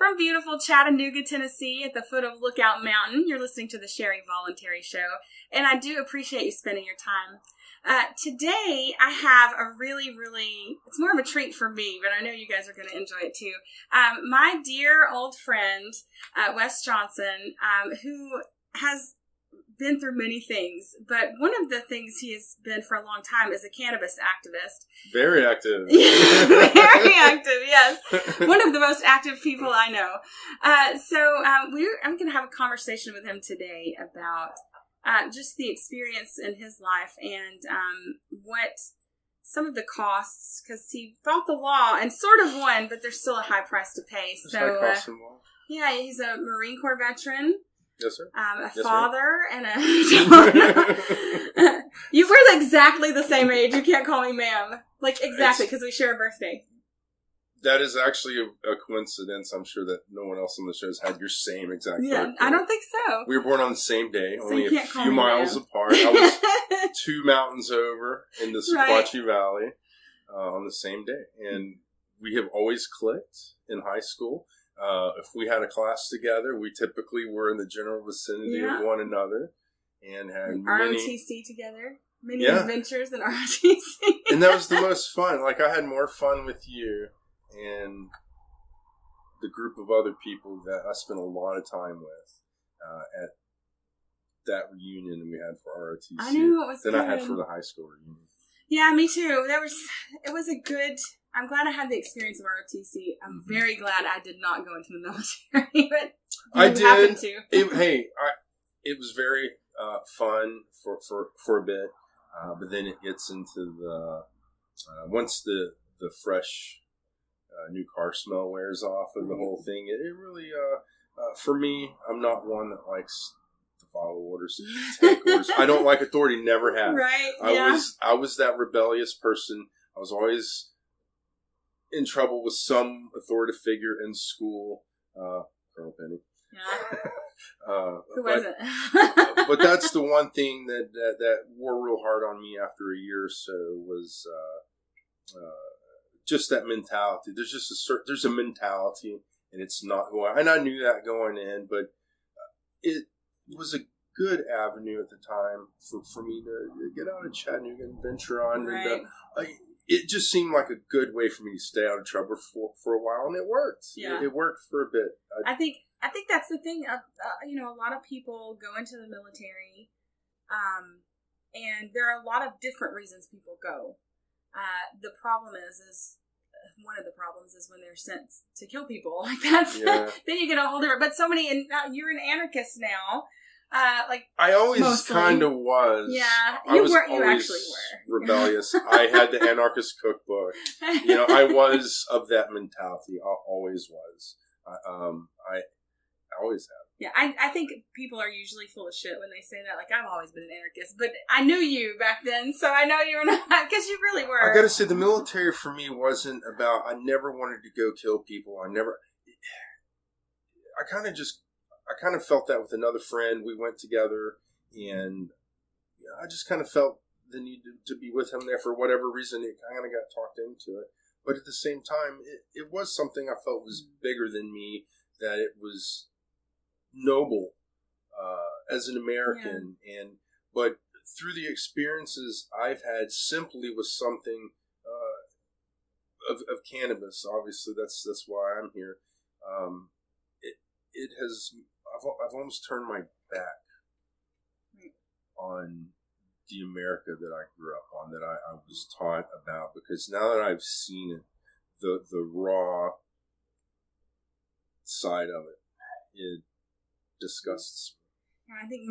from beautiful Chattanooga, Tennessee, at the foot of Lookout Mountain. You're listening to the Sherry Voluntary Show, and I do appreciate you spending your time. Today, I have a really, it's more of a treat for me, but I know you guys are going to enjoy it too. My dear old friend, Wes Johnson, who has been through many things, but one of the things he has been for a long time is a cannabis activist. Very active. Very active, yes. One of the most active people I know. I'm going to have a conversation with him today about just the experience in his life and what some of the costs, because he fought the law and sort of won, but there's still a high price to pay. Yeah, he's a Marine Corps veteran. Yes, sir. Father and a daughter. We're exactly the same age. You can't call me ma'am. Like, exactly, because we share a birthday. That is actually a coincidence. I'm sure that no one else on the show has had your same exact birthday. I don't think so. We were born on the same day, so only a few miles apart. I was 2 mountains over in the Sequatchie Valley on the same day. And we have always clicked in high school. If we had a class together, we typically were in the general vicinity of one another and had ROTC together. Many adventures in ROTC. And that was the most fun. Like, I had more fun with you and the group of other people that I spent a lot of time with at that reunion we had for ROTC I knew it was than good. I had for the high school reunion. Yeah, me too. It was a good... I'm glad I had the experience of ROTC. I'm very glad I did not go into the military, but I did. Happened to. It was very fun for a bit, but then it gets into the once the fresh new car smell wears off of the whole thing. It really, for me, I'm not one that likes to follow orders, take orders. I don't like authority. Never have. Right. I was that rebellious person. I was always in trouble with some authoritative figure in school, Colonel Penny. Yeah. Who wasn't? But that's the one thing that wore real hard on me after a year or so was just that mentality. There's a mentality, and it's not who and I knew that going in, but it was a good avenue at the time for me to get out of Chattanooga and venture on. Right. And, it just seemed like a good way for me to stay out of trouble for a while, and it worked. Yeah. It worked for a bit. I think that's the thing. A lot of people go into the military, and there are a lot of different reasons people go. The problem is one of the problems is when they're sent to kill people. Like that's then you get a whole different. But so many, and you're an anarchist now. I always kind of was. Yeah, you actually were rebellious. I had the anarchist cookbook. I was of that mentality. I always was. I always have. Yeah, I think people are usually full of shit when they say that. Like, I've always been an anarchist, but I knew you back then, so I know you're not, because you really were. I gotta say, the military for me wasn't about. I never wanted to go kill people. I kind of felt that with another friend. We went together, and I just kind of felt the need to be with him there for whatever reason. It kind of got talked into it. But at the same time, it was something I felt was bigger than me, that it was noble as an American. But through the experiences I've had simply with something of cannabis, obviously that's why I'm here, it has... I've almost turned my back on the America that I grew up on, that I was taught about, because now that I've seen it, the raw side of it disgusts me. I think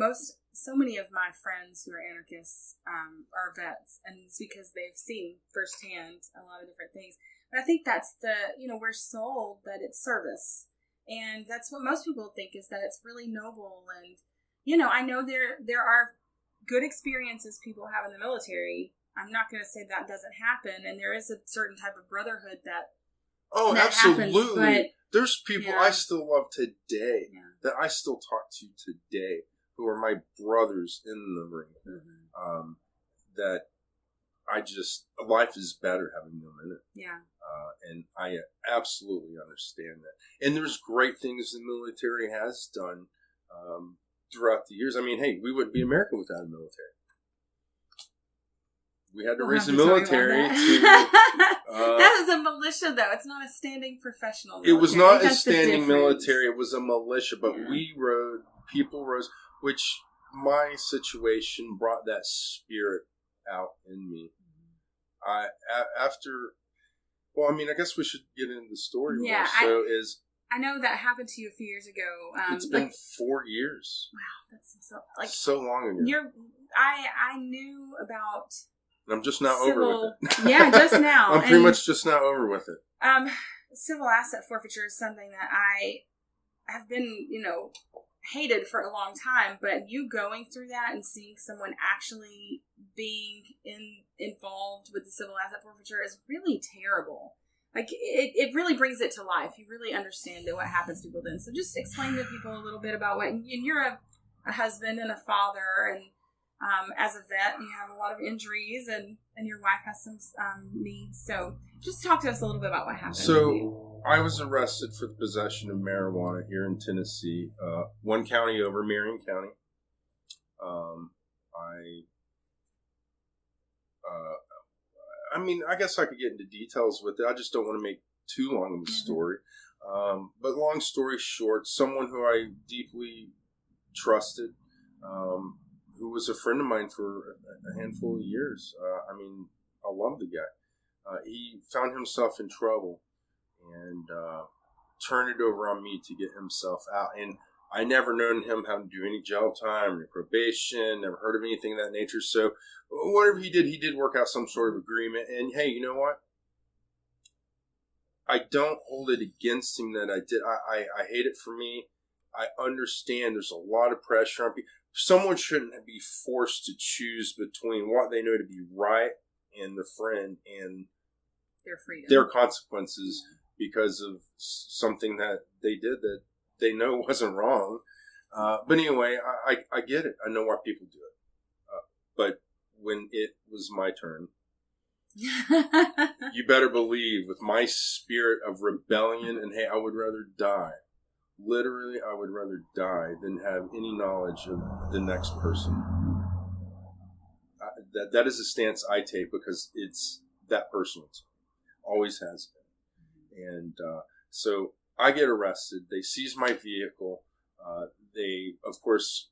so many of my friends who are anarchists are vets, and it's because they've seen firsthand a lot of different things. But I think that's we're sold that it's service. And that's what most people think, is that it's really noble. And, I know there are good experiences people have in the military. I'm not going to say that doesn't happen. And there is a certain type of brotherhood that absolutely. Happens, but, there's people I still love today, that I still talk to today, who are my brothers in the Marine Corps, that life is better having them in it. Yeah. And I absolutely understand that. And there's great things the military has done throughout the years. I mean, hey, we wouldn't be America without a military. We had to raise the military to... that is a militia, though. It's not a standing professional military. It was not a standing military. It was a militia. But people rose, which my situation brought that spirit out in me. I guess we should get into the story. Yeah, more. I know that happened to you a few years ago. It's been 4 years. Wow, that's so long ago. I knew about. And I'm just now over with it. Yeah, just now. I'm pretty much just now over with it. Civil asset forfeiture is something that I have been, hated for a long time. But you going through that and seeing someone actually being involved with the civil asset forfeiture is really terrible. Like, it really brings it to life. You really understand what happens to people then. So just explain to people a little bit about and you're a husband and a father, and as a vet, you have a lot of injuries, and your wife has some needs. So just talk to us a little bit about what happened. So I was arrested for the possession of marijuana here in Tennessee, one county over, Marion County. I guess I could get into details with it. I just don't want to make too long of a story. But long story short, someone who I deeply trusted, who was a friend of mine for a handful of years. I love the guy. He found himself in trouble and turned it over on me to get himself out. And I never known him having to do any jail time or probation, never heard of anything of that nature. So whatever he did work out some sort of agreement. And hey, you know what? I don't hold it against him that I did. I hate it for me. I understand there's a lot of pressure on people. Someone shouldn't be forced to choose between what they know to be right and the friend and their freedom, their consequences because of something that they did that they know wasn't wrong. But anyway, I get it. I know why people do it. But when it was my turn, you better believe with my spirit of rebellion and, hey, I would rather die. Literally, I would rather die than have any knowledge of the next person. That is a stance I take because it's that personal. Always has been. And so I get arrested. They seize my vehicle. They, of course,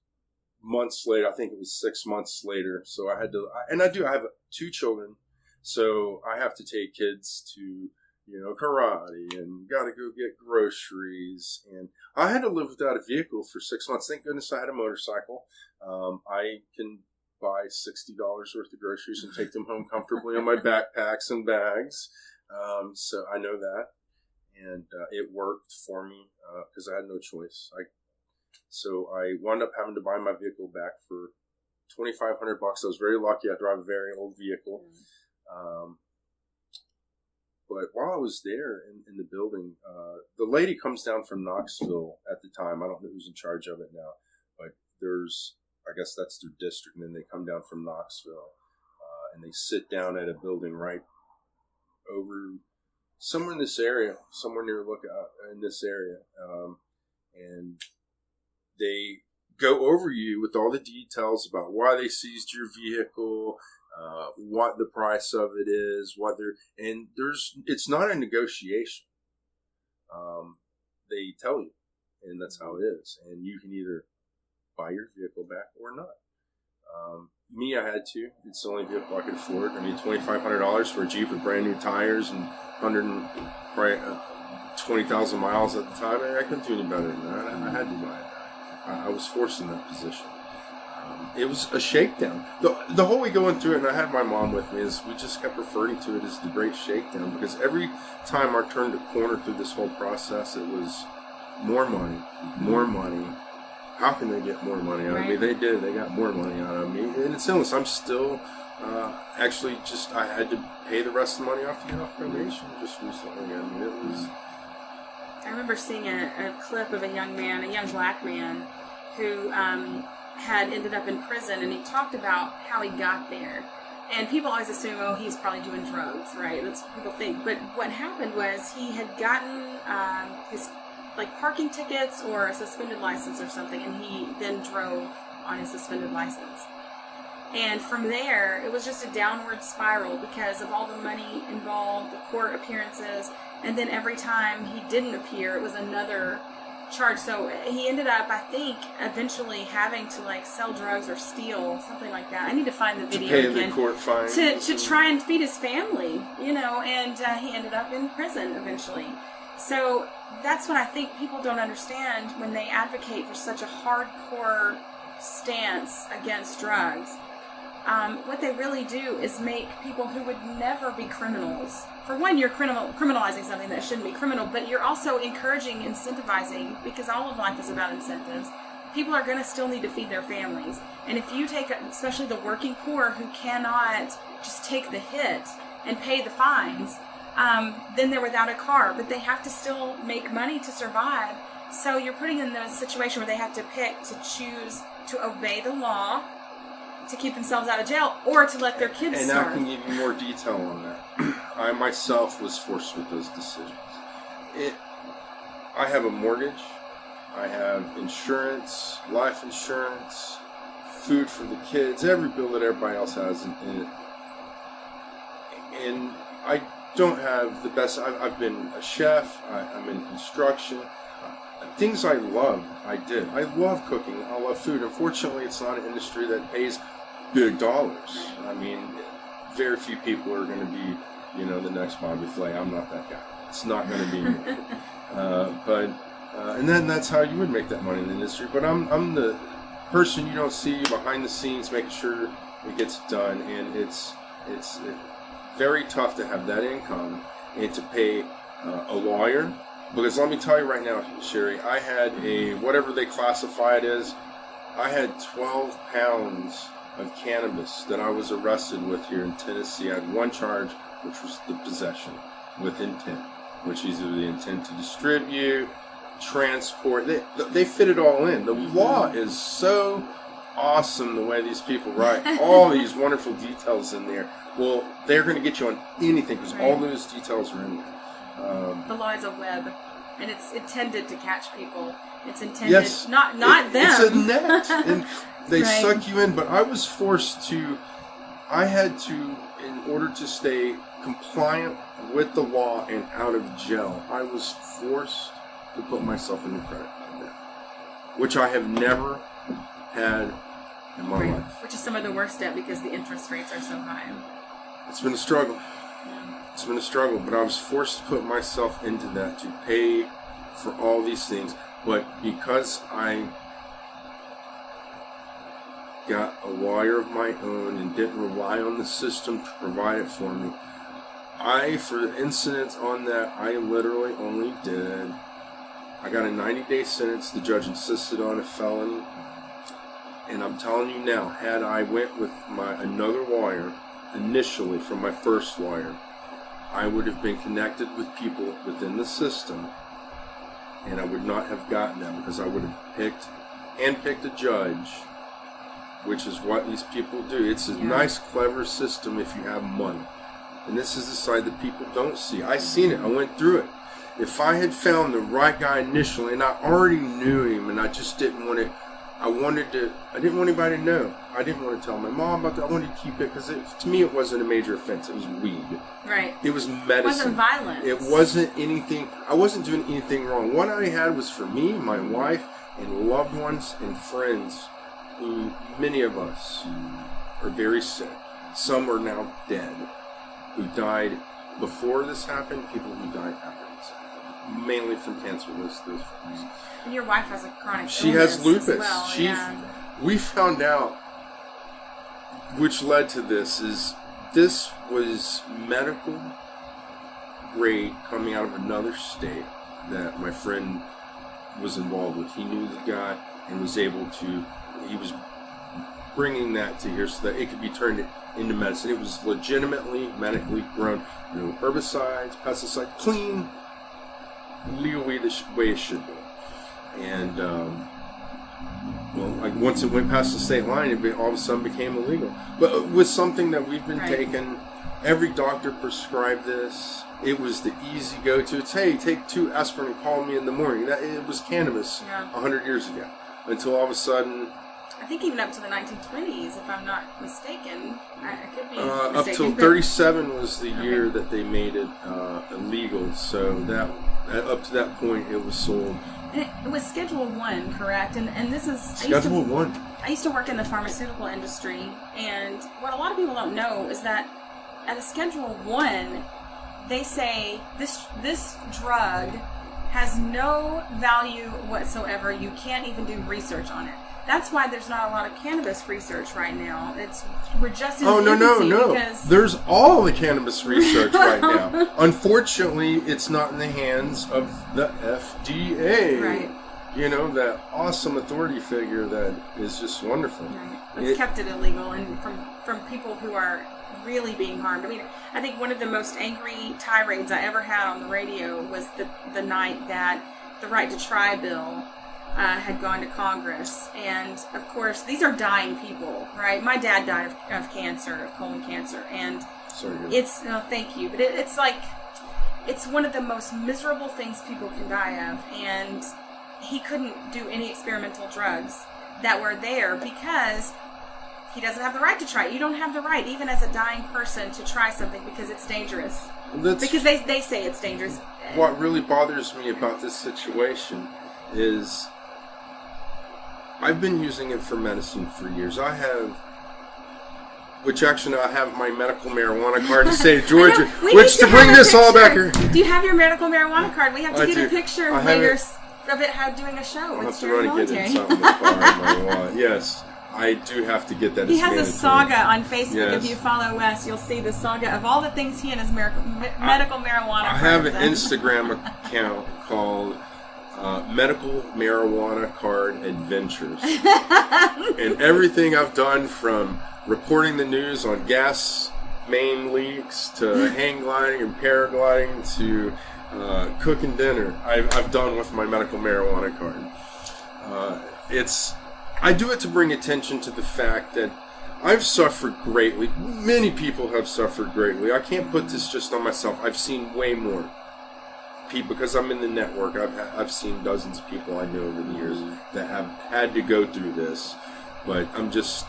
months later, I think it was 6 months later. So I had to, I have 2 children. So I have to take kids to, karate and got to go get groceries. And I had to live without a vehicle for 6 months. Thank goodness I had a motorcycle. I can buy $60 worth of groceries and take them home comfortably on my backpacks and bags. So I know that. And it worked for me because I had no choice. So I wound up having to buy my vehicle back for $2,500. I was very lucky. I drive a very old vehicle. But while I was there in the building, the lady comes down from Knoxville at the time. I don't know who's in charge of it now, but I guess that's their district. And then they come down from Knoxville and they sit down at a building right over somewhere in this area, somewhere near Lookout in this area. And they go over you with all the details about why they seized your vehicle, what the price of it is, it's not a negotiation. They tell you, and that's how it is. And you can either buy your vehicle back or not. Me, I had to. It's the only vehicle I could afford. I mean, $2,500 for a Jeep with brand new tires and 20,000 miles at the time. I couldn't do any better than that. I had to buy it. I was forced in that position. It was a shakedown. The whole way going through it, and I had my mom with me, is we just kept referring to it as the Great Shakedown because every time I turned a corner through this whole process, it was more money, more money. How can they get more money out of me? They did. They got more money out of me. And it's endless. I'm still I had to pay the rest of the money off to get off probation just recently. I mean, it was... I remember seeing a clip of a young black man who had ended up in prison, and he talked about how he got there. And people always assume, oh, he's probably doing drugs, right? That's what people think. But what happened was he had gotten his parking tickets or a suspended license or something, and he then drove on his suspended license. And from there, it was just a downward spiral because of all the money involved, the court appearances, and then every time he didn't appear, it was another charge. So he ended up, I think, eventually having to sell drugs or steal, something like that. I need to find the video to pay again the court fine to try and feed his family, and he ended up in prison eventually. So that's what I think people don't understand when they advocate for such a hardcore stance against drugs. What they really do is make people who would never be criminals. For one, you're criminalizing something that shouldn't be criminal, but you're also encouraging, incentivizing, because all of life is about incentives. People are going to still need to feed their families. And if you take, especially the working poor who cannot just take the hit and pay the fines, then they're without a car. But they have to still make money to survive. So you're putting them in a situation where they have to pick to choose to obey the law to keep themselves out of jail, or to let their kids starve. And I can give you more detail on that. I myself was forced with those decisions. I have a mortgage, I have insurance, life insurance, food for the kids, every bill that everybody else has in it. And I don't have the best. I've been a chef, I'm in construction. Things I love, I did. I love cooking, I love food. Unfortunately, it's not an industry that pays big dollars. I mean, very few people are going to be, the next Bobby Flay. I'm not that guy. It's not going to be me. And then that's how you would make that money in the industry. But I'm the person you don't see behind the scenes, making sure it gets done. And it's very tough to have that income and to pay a lawyer. Because let me tell you right now, Sherry, I had whatever they classify it as, I had 12 pounds of cannabis that I was arrested with here in Tennessee. I had one charge, which was the possession with intent, which is the intent to distribute, transport. They fit it all in. The law is so awesome the way these people write all these wonderful details in there. Well, they're going to get you on anything because all those details are in there. The law is a web, and it's intended to catch people. It's intended, not them. It's a net, and they suck you in. But I was forced to, in order to stay compliant with the law and out of jail, I was forced to put myself in the credit card debt, which I have never had in my life. Which is some of the worst debt because the interest rates are so high. It's been a struggle. It's been a struggle, but I was forced to put myself into that to pay for all these things. But because I got a lawyer of my own and didn't rely on the system to provide it for me, for the incidents on that, I literally only did, I got a 90-day sentence. The judge insisted on a felony. And I'm telling you now, had I went with another lawyer initially from my first lawyer, I would have been connected with people within the system, and I would not have gotten them because I would have handpicked a judge, which is what these people do. It's a nice, clever system if you have money. And this is the side that people don't see. I seen it. I went through it. If I had found the right guy initially, and I already knew him, and I just didn't want it, I didn't want anybody to know. I didn't want to tell my mom about that. I wanted to keep it because to me it wasn't a major offense. It was weed. Right. It was medicine. It wasn't violence. It wasn't anything. I wasn't doing anything wrong. What I had was for me, my wife, and loved ones and friends who, many of us, are very sick. Some are now dead, who died before this happened, people who died after this happened. Mainly from cancer, those folks. And your wife has a chronic She has lupus. As well, We found out, which led to this, is this was medical grade coming out of another state that my friend was involved with. He knew the guy and was able to, he was bringing that to here so that it could be turned into medicine. It was legitimately medically grown. No herbicides, pesticides, clean, legal way it should be. And well, like once it went past the state line, all of a sudden became illegal. But it was something that we've been taking. Every doctor prescribed this. It was the easy go-to. It's, hey, take 2 aspirin and call me in the morning. It was cannabis 100 years ago. Until all of a sudden... I think even up to the 1920s, if I'm not mistaken. I could be mistaken. Up till 37 was the year that they made it illegal. So that up to that point, it was sold. And it was Schedule 1, correct? And this is... Schedule 1. I used to work in the pharmaceutical industry, and what a lot of people don't know is that at a Schedule 1, they say this drug has no value whatsoever. You can't even do research on it. That's why there's not a lot of cannabis research right now. We're just in infancy. Because... There's all the cannabis research right now. Unfortunately, it's not in the hands of the FDA. Right. You know, that awesome authority figure that is just wonderful. Right. It's kept it illegal, and from people who are really being harmed. I mean, I think one of the most angry tirades I ever had on the radio was the night that the Right to Try bill had gone to Congress. And, of course, these are dying people, right? My dad died of cancer, of colon cancer. And it's, thank you. But it's like, it's one of the most miserable things people can die of. And he couldn't do any experimental drugs that were there because he doesn't have the right to try it. You don't have the right, even as a dying person, to try something because it's dangerous. Because they say it's dangerous. What really bothers me about this situation is I've been using it for medicine for years. I have my medical marijuana card in the state of Georgia, which to bring this all back here. Do you have your medical marijuana card? We have to get a picture later of it doing a show. I'll have to run and get it something in my wallet. Yes. I do have to get that. He has a saga on Facebook. Yes. If you follow Wes, you'll see the saga of all the things he and his medical marijuana. I have an Instagram account called Medical Marijuana Card Adventures, and everything I've done from reporting the news on gas main leaks to hang gliding and paragliding to cooking dinner, I've done with my medical marijuana card. I do it to bring attention to the fact that I've suffered greatly. Many people have suffered greatly. I can't put this just on myself. I've seen way more people because I'm in the network. I've seen dozens of people I know over the years that have had to go through this. But I'm just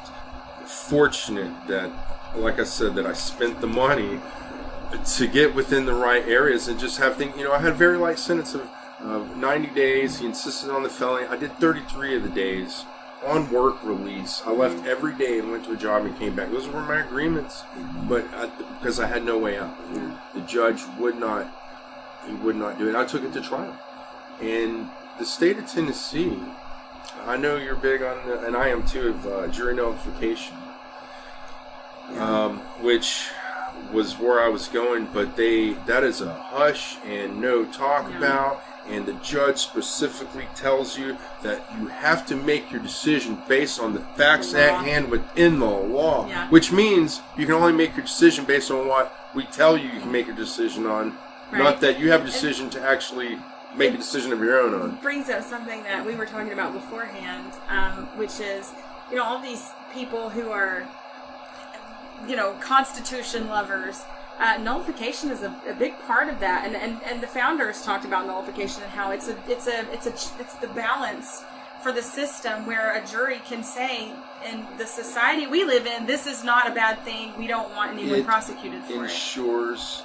fortunate that, like I said, that I spent the money to get within the right areas and just have things. I had a very light sentence of 90 days. He insisted on the felony. I did 33 of the days. On work release, I left every day and went to a job and came back. Those were my agreements, but because I had no way out, the judge would not do it. I took it to trial, and the state of Tennessee. I know you're big on, and I am too, of jury nullification, which was where I was going. But that is a hush and no talk about. And the judge specifically tells you that you have to make your decision based on the facts at hand within the law, which means you can only make your decision based on what we tell you can make your decision on, not that you have a decision to actually make a decision of your own on. It brings up something that we were talking about beforehand, which is, all these people who are, Constitution lovers. Nullification is a big part of that, and the founders talked about nullification and how it's the balance for the system where a jury can say, in the society we live in, this is not a bad thing. We don't want anyone prosecuted for it. It ensures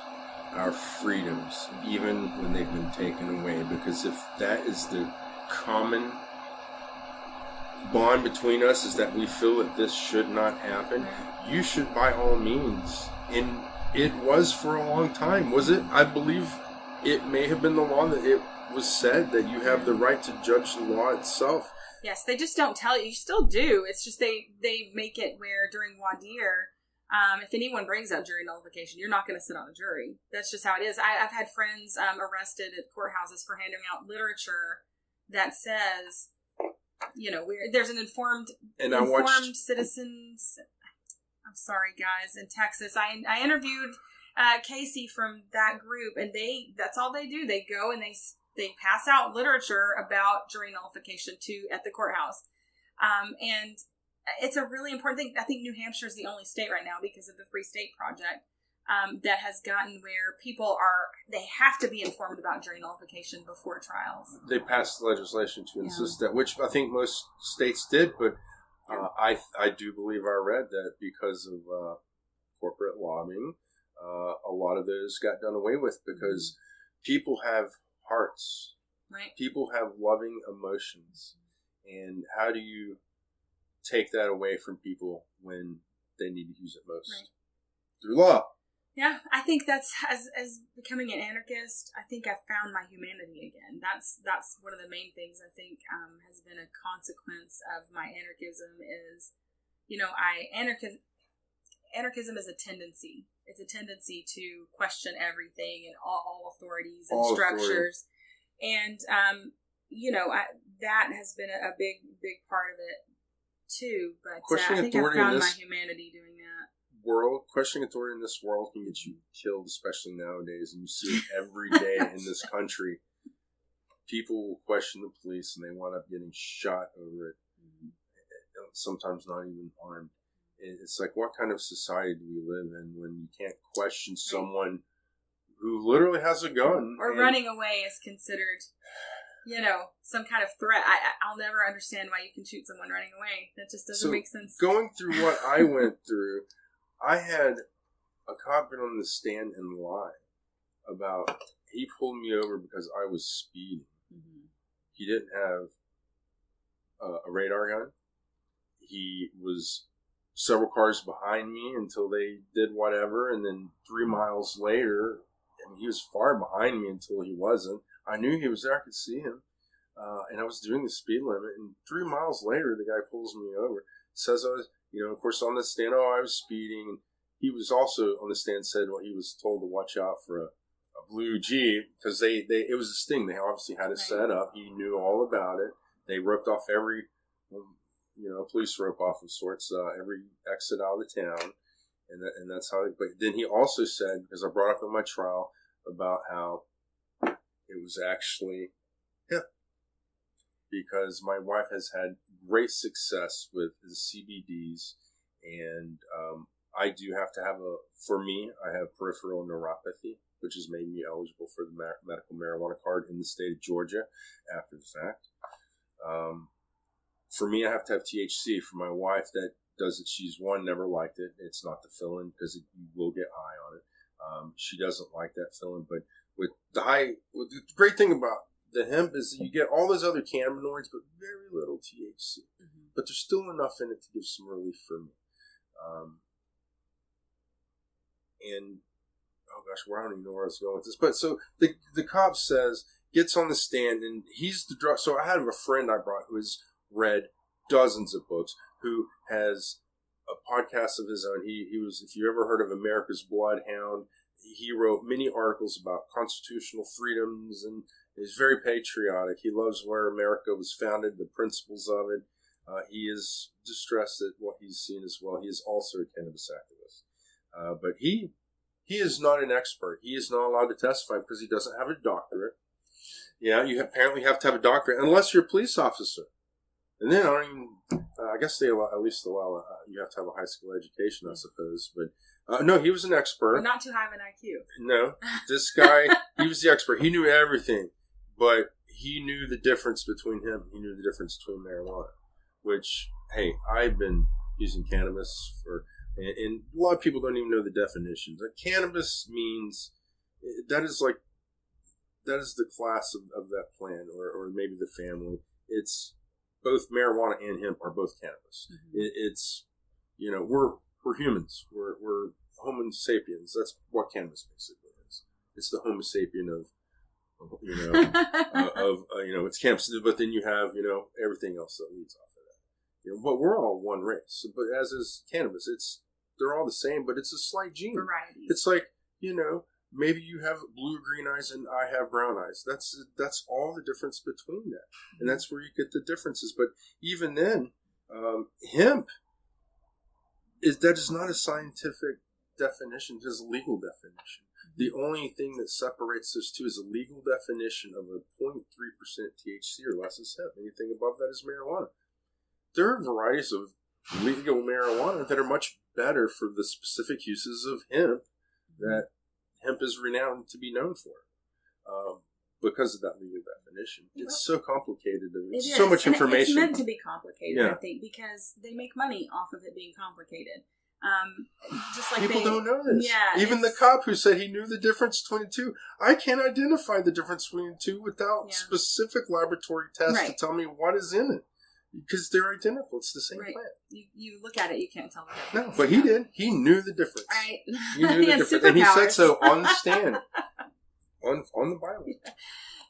our freedoms, even when they've been taken away. Because if that is the common bond between us, is that we feel that this should not happen, you should by all means. It was for a long time, was it? I believe it may have been the law that it was said that you have the right to judge the law itself. Yes, they just don't tell you. You still do. It's just they make it where during voir dire, if anyone brings up jury nullification, you're not going to sit on a jury. That's just how it is. I've had friends arrested at courthouses for handing out literature that says, there's an informed citizens. I'm sorry, guys, in Texas. I interviewed Casey from that group, and that's all they do. They go and they pass out literature about jury nullification at the courthouse. And it's a really important thing. I think New Hampshire is the only state right now, because of the Free State Project, that has gotten where they have to be informed about jury nullification before trials. They passed legislation to insist that, which I think most states did, but I do believe I read that because of corporate lobbying, a lot of those got done away with because people have hearts. Right. People have loving emotions. And how do you take that away from people when they need to use it most? Right. Through law. Yeah, I think that's, as becoming an anarchist, I think I found my humanity again. That's one of the main things I think has been a consequence of my anarchism is, anarchism is a tendency. It's a tendency to question everything and all authorities and structures. And, that has been a big part of it too. But I think I found my humanity doing that. Questioning authority in this world can get you killed, especially nowadays, and you see it every day in this country. People will question the police and they wind up getting shot over it, sometimes not even armed. It's like, what kind of society do we live in when you can't question someone who literally has a gun? Or running away is considered, some kind of threat. I'll never understand why you can shoot someone running away. That just doesn't make sense. Going through what I went through, I had a cop get on the stand and lie about, he pulled me over because I was speeding. Mm-hmm. He didn't have a radar gun. He was several cars behind me until they did whatever, and then 3 miles later, he was far behind me until he wasn't. I knew he was there. I could see him. And I was doing the speed limit, and 3 miles later, the guy pulls me over, says I was, of course, on the stand, I was speeding. And he was also on the stand, said, he was told to watch out for a blue Jeep, because it was a sting. They obviously had it set up. He knew all about it. They roped off every, police rope off of sorts, every exit out of the town. And that's how, but then he also said, because I brought up in my trial about how it was actually him, because my wife has had great success with the CBDs, and I do have to have I have peripheral neuropathy, which has made me eligible for the medical marijuana card in the state of Georgia after the fact. For me, I have to have THC. For my wife, that does it. She's never liked it. It's not the fill-in because you will get high on it. She doesn't like that fill-in, but with the great thing about the hemp is that you get all those other cannabinoids, but very little THC. Mm-hmm. But there's still enough in it to give some relief for me. And I don't even know where I was going with this. But so the cop gets on the stand, and he's the drug. So I had a friend I brought who has read dozens of books, who has a podcast of his own. He was, if you ever heard of America's Bloodhound, he wrote many articles about constitutional freedoms, and is very patriotic. He loves where America was founded, the principles of it. He is distressed at what he's seen as well. He is also a cannabis activist. But he is not an expert. He is not allowed to testify because he doesn't have a doctorate. Yeah, you apparently have to have a doctorate unless you're a police officer. And then I guess they at least allow you have to have a high school education, I suppose. But no, he was an expert. But not too high of an IQ. No, this guy, he was the expert. He knew everything, but he knew the difference between him. He knew the difference between marijuana, which, hey, I've been using cannabis and a lot of people don't even know the definitions. Like, cannabis means, that is the class of that plant, or maybe the family. It's both marijuana and hemp are both cannabis. Mm-hmm. It's, we're humans. We're Homo sapiens. That's what cannabis basically is. It's the Homo sapien of it's cannabis. But then you have, everything else that leads off of that. But we're all one race. But as is cannabis, they're all the same, but it's a slight gene. Variety. It's like, maybe you have blue green eyes and I have brown eyes. That's all the difference between that. And that's where you get the differences. But even then, hemp that is not a scientific definition, it is a legal definition. The only thing that separates those two is a legal definition of a 0.3% THC or less is hemp. Anything above that is marijuana. there are varieties of legal marijuana that are much better for the specific uses of hemp that hemp is renowned to be known for. Because of that legal definition. It's so complicated. There's so much information. It's meant to be complicated, I think, because they make money off of it being complicated. Just like people don't know this. Yeah, even the cop who said he knew the difference between the two, I can't identify the difference between the two without specific laboratory tests to tell me what is in it. Because they're identical. It's the same plant. You look at it, you can't tell the difference. No, but he did. He knew the difference. Right. He knew the difference. And he said so on the stand. On the Bible.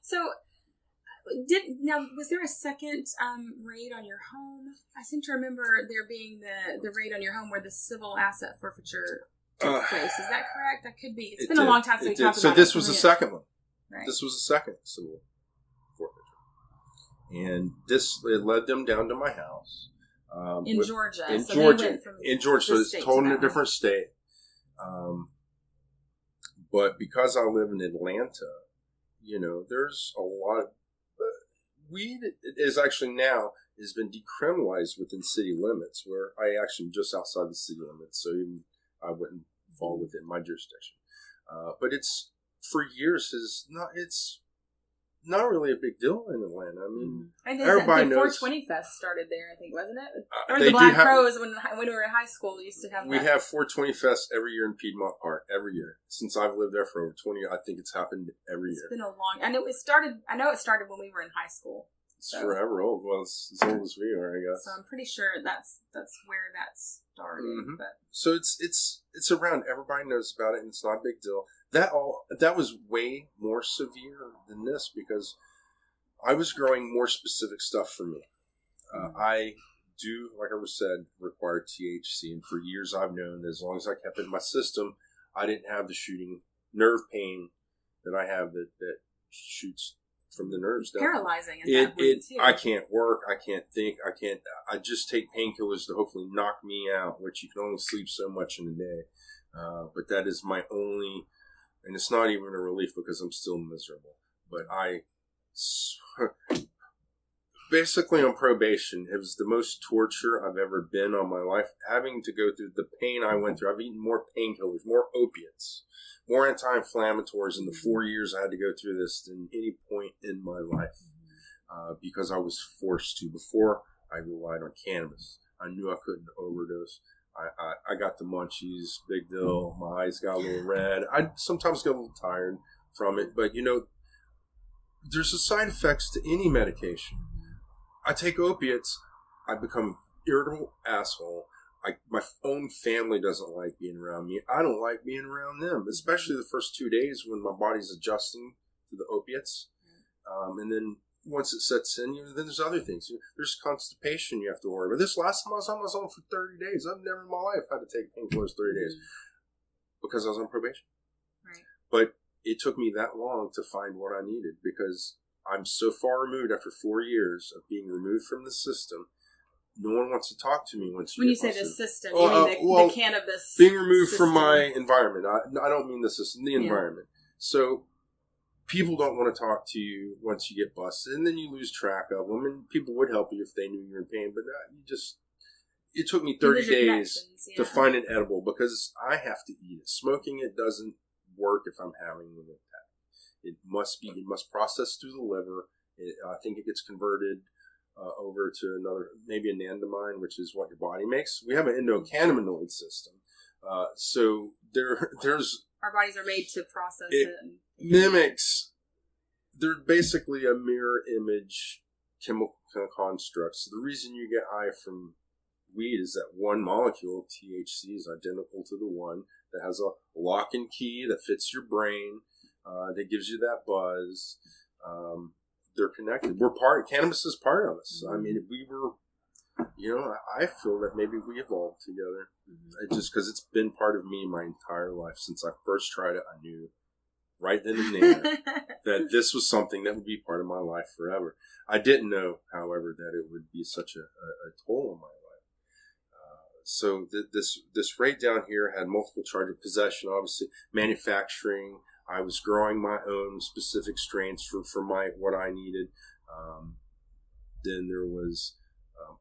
So, was there a second raid on your home? I seem to remember there being the raid on your home where the civil asset forfeiture took place. Is that correct? That could be. It's been a long time since we talked about it. So this was the second one. Right. This was the second civil forfeiture. And it led them down to my house. In Georgia. In Georgia. So it's told in a different state. But because I live in Atlanta, there's a lot of weed is actually now has been decriminalized within city limits, where I actually am just outside the city limits, so even I wouldn't fall within my jurisdiction. But it's for years it's not really a big deal in Atlanta. I mean, everybody knows. The 420 Fest started there, I think, wasn't it? Or the Black Crows when we were in high school used to have. We have 420 Fest every year in Piedmont Park every year since I've lived there for over 20 years. I think it's happened every year. It's been a long. I know it started when we were in high school. It's forever old. Well, it's as old as we are, I guess. So I'm pretty sure that's where that started. Mm-hmm. But so it's around. Everybody knows about it, and it's not a big deal. That was way more severe than this because I was growing more specific stuff for me. I do, like I was said, require THC, and for years I've known that as long as I kept it in my system, I didn't have the shooting nerve pain that I have that shoots from the nerves down. Paralyzing. Too. I can't work. I can't think. I just take painkillers to hopefully knock me out, which you can only sleep so much in a day. But that is my only, and it's not even a relief because I'm still miserable. But basically on probation, it was the most torture I've ever been on my life. Having to go through the pain I went through. I've eaten more painkillers, more opiates, more anti-inflammatories in the 4 years I had to go through this than any point in my life. Because I was forced to. Before, I relied on cannabis. I knew I couldn't overdose. I got the munchies, big deal. My eyes got a little red. I sometimes get a little tired from it. But, there's a side effects to any medication. I take opiates, I become irritable asshole. My own family doesn't like being around me. I don't like being around them, especially the first 2 days when my body's adjusting to the opiates. And then once it sets in, then there's other things. There's constipation you have to worry about. This last time I was on for 30 days. I've never in my life had to take painkillers 30 days because I was on probation. Right. But it took me that long to find what I needed because I'm so far removed after 4 years of being removed from the system. No one wants to talk to me once when you say the system, you mean the cannabis being removed system. From my environment. I don't mean the system, the environment. So people don't want to talk to you once you get busted, and then you lose track of them. And people would help you if they knew you were in pain, but it took me 30 days to find an edible because I have to eat it. Smoking it doesn't work if I'm having an attack. It must process through the liver. I think it gets converted over to another, maybe anandamide, which is what your body makes. We have an endocannabinoid system. So there's... Our bodies are made to process it. Mimics. They're basically a mirror image chemical construct. So the reason you get high from weed is that one molecule of THC is identical to the one that has a lock and key that fits your brain, that gives you that buzz. They're connected. Cannabis is part of us. I mean, we were, I feel that maybe we evolved together. Just because it's been part of me my entire life. Since I first tried it, I knew right then and there that this was something that would be part of my life forever. I didn't know, however, that it would be such a toll on my life. So this raid down here had multiple charges of possession, obviously, manufacturing. I was growing my own specific strains for what I needed. Then there was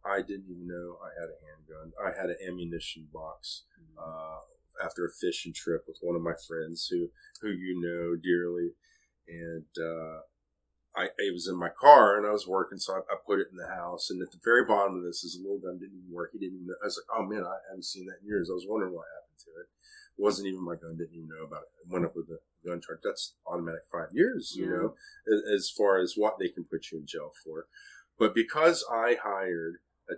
I didn't even know I had a handgun. I had an ammunition box after a fishing trip with one of my friends who you know dearly. And it was in my car, and I was working, so I put it in the house. And at the very bottom of this, his little gun didn't even work. He didn't even know. I was like, oh, man, I haven't seen that in years. I was wondering what happened to it. It wasn't even my gun. Didn't even know about it. I went up with a gun charge. That's automatic 5 years, you know, as far as what they can put you in jail for. But because I hired a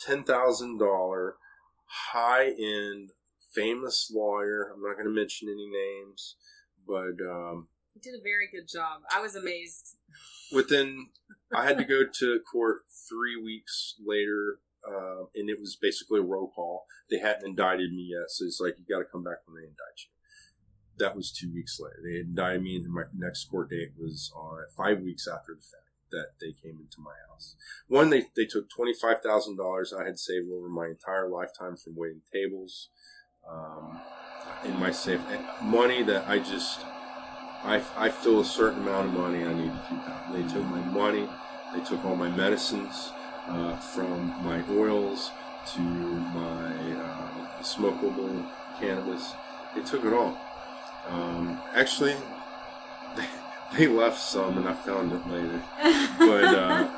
$10,000 high-end famous lawyer, I'm not going to mention any names, but you did a very good job. I was amazed. I had to go to court 3 weeks later, and it was basically a roll call. They hadn't indicted me yet, so it's like, you got to come back when they indict you. That was 2 weeks later. They indicted me, and my next court date was 5 weeks after the fact that they came into my house. One, they took $25,000 I had saved over my entire lifetime from waiting tables in my safe. Money that I feel a certain amount of money I need to keep out. They took my money. They took all my medicines, from my oils to my smokable cannabis. They took it all. Actually, they left some, and I found it later. But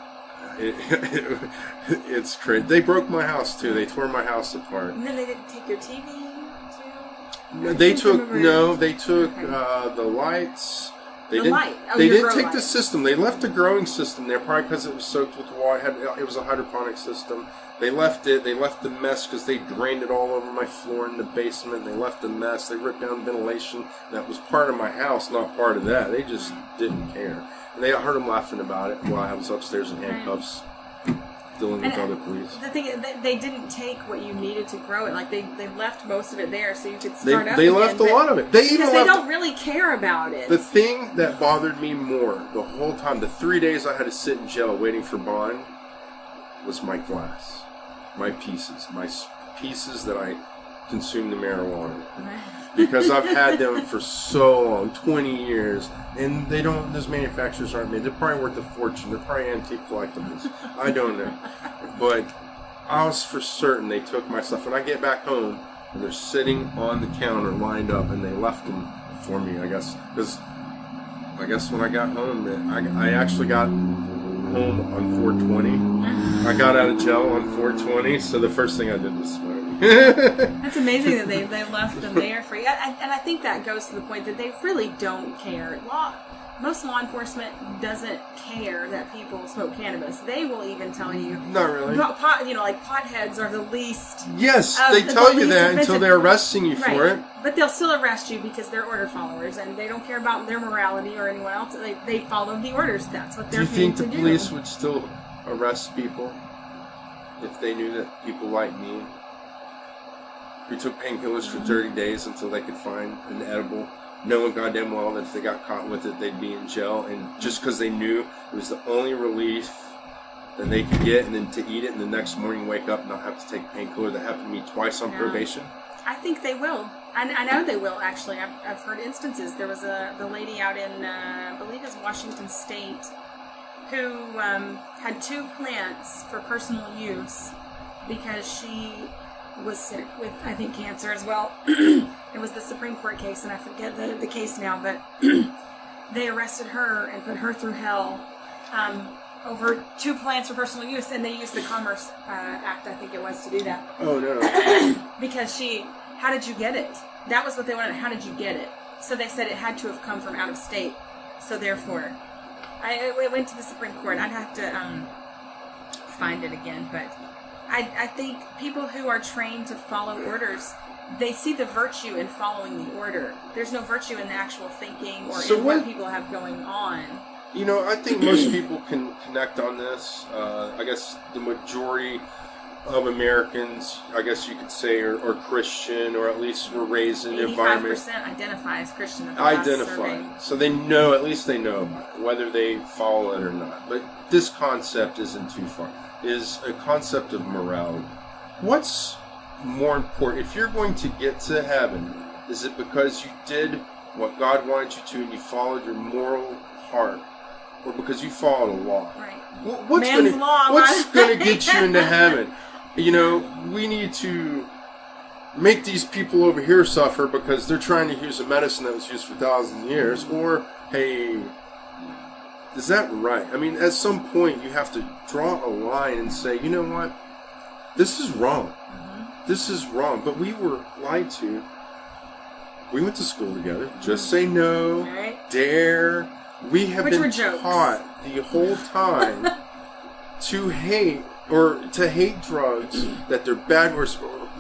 it's crazy. They broke my house too. They tore my house apart. And then they didn't take your TV too? They took the lights. They didn't take the system. They left the growing system there, probably because it was soaked with water. It was a hydroponic system. They left it. They left the mess because they drained it all over my floor in the basement. They left the mess. They ripped down ventilation. That was part of my house, not part of that. They just didn't care. And I heard them laughing about it while I was upstairs in handcuffs, dealing with other police. The thing is, they didn't take what you needed to grow it. Like, they left most of it there so you could start up They again. left a lot of it. Because they don't really care about it. The thing that bothered me more the whole time, the 3 days I had to sit in jail waiting for bond, was my glass. My pieces that I consumed the marijuana. Because I've had them for so long, 20 years, and those manufacturers aren't made. They're probably worth a fortune. They're probably antique collectibles. I don't know. But I was for certain they took my stuff. And I get back home, and they're sitting on the counter lined up, and they left them for me, I guess. Because I guess when I got home, I actually got home on 4/20. I got out of jail on 4/20, so the first thing I did was smoke. That's amazing that they left them there for you. And I think that goes to the point that they really don't care. Most law enforcement doesn't care that people smoke cannabis. They will even tell you. Not really. Potheads are the least. Yes, they tell you that until they're arresting you for it. But they'll still arrest you because they're order followers, and they don't care about their morality or anyone else. They follow the orders. That's what they're paid to do. Do you think the police would still arrest people if they knew that people like me, who took painkillers for 30 days until they could find an edible, knowing goddamn well that if they got caught with it, they'd be in jail, and just because they knew it was the only relief that they could get, and then to eat it, and the next morning wake up and not have to take painkiller? That happened to me twice on probation. I think they will. I know they will, actually. I've heard instances. There was the lady out in, I believe it was Washington State, who had 2 plants for personal use because she was sick with, I think, cancer as well. It was the Supreme Court case, and I forget the case now, but they arrested her and put her through hell over 2 plants for personal use, and they used the Commerce Act, I think it was, to do that. Oh, no. Because how did you get it? That was what they wanted. How did you get it? So they said it had to have come from out of state. So therefore, I went to the Supreme Court. I'd have to find it again, but I think people who are trained to follow orders, they see the virtue in following the order. There's no virtue in the actual thinking or in what people have going on. You know, I think most people can connect on this. I guess the majority of Americans, I guess you could say, are Christian, or at least were raised in an environment. 85% identify as Christian. So they know, at least they know about it, whether they follow it or not. But this concept isn't too far. Is a concept of morality. What's more important? If you're going to get to heaven, is it because you did what God wanted you to and you followed your moral heart? or because you followed a law. Right. What's going to get you into heaven? You know, we need to make these people over here suffer because they're trying to use a medicine that was used for thousands of years. Or, hey, is that right? I mean, at some point you have to draw a line and say, you know what? This is wrong. Mm-hmm. This is wrong. But we were lied to. We went to school together. Just say no. Right. Dare. We have been taught the whole time to hate drugs, that they're bad.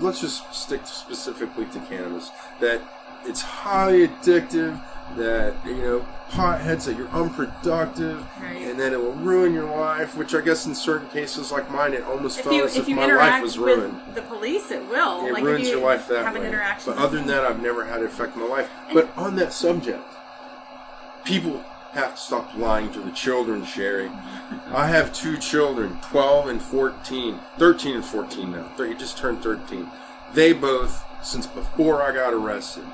Let's just stick specifically to cannabis. That it's highly addictive. That, you know, potheads, that you're unproductive, right. And then it will ruin your life. Which I guess in certain cases like mine, it almost felt as if my life was ruined. With the police, it will. It ruins your life that way. But other than that, I've never had it affect my life. But on that subject, people have to stop lying to the children, Sherry. I have 2 children, 12 and 14. 13 and 14 now. He just turned 13. They both, since before I got arrested,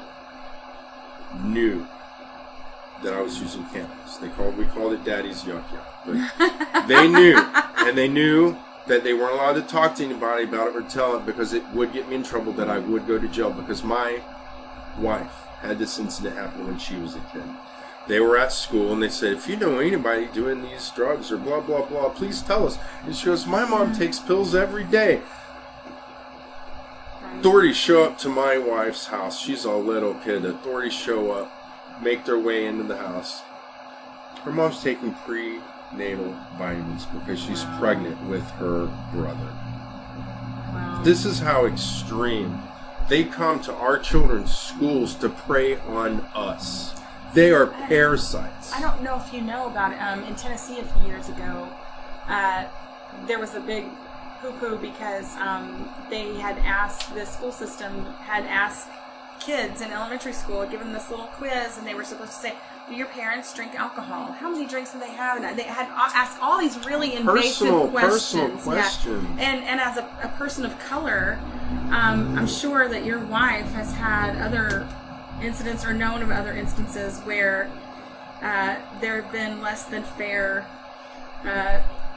knew that I was using cannabis. We called it Daddy's Yuck Yuck. But they knew, and they knew that they weren't allowed to talk to anybody about it or tell it because it would get me in trouble, that I would go to jail, because my wife had this incident happen when she was a kid. They were at school and they said, if you know anybody doing these drugs or blah, blah, blah, please tell us. And she goes, my mom takes pills every day. Authorities show up to my wife's house. She's a little kid. Authorities show up, make their way into the house. Her mom's taking prenatal vitamins because she's pregnant with her brother. Wow. This is how extreme. They come to our children's schools to prey on us. They are parasites. I don't know if you know about it. In Tennessee a few years ago, there was a big poo-poo because the school system had asked kids in elementary school, give them this little quiz, and they were supposed to say, do your parents drink alcohol? How many drinks do they have? And they had asked all these really invasive questions. Personal questions. Yeah. And as a person of color, I'm sure that your wife has had other incidents or known of other instances where there have been less than fair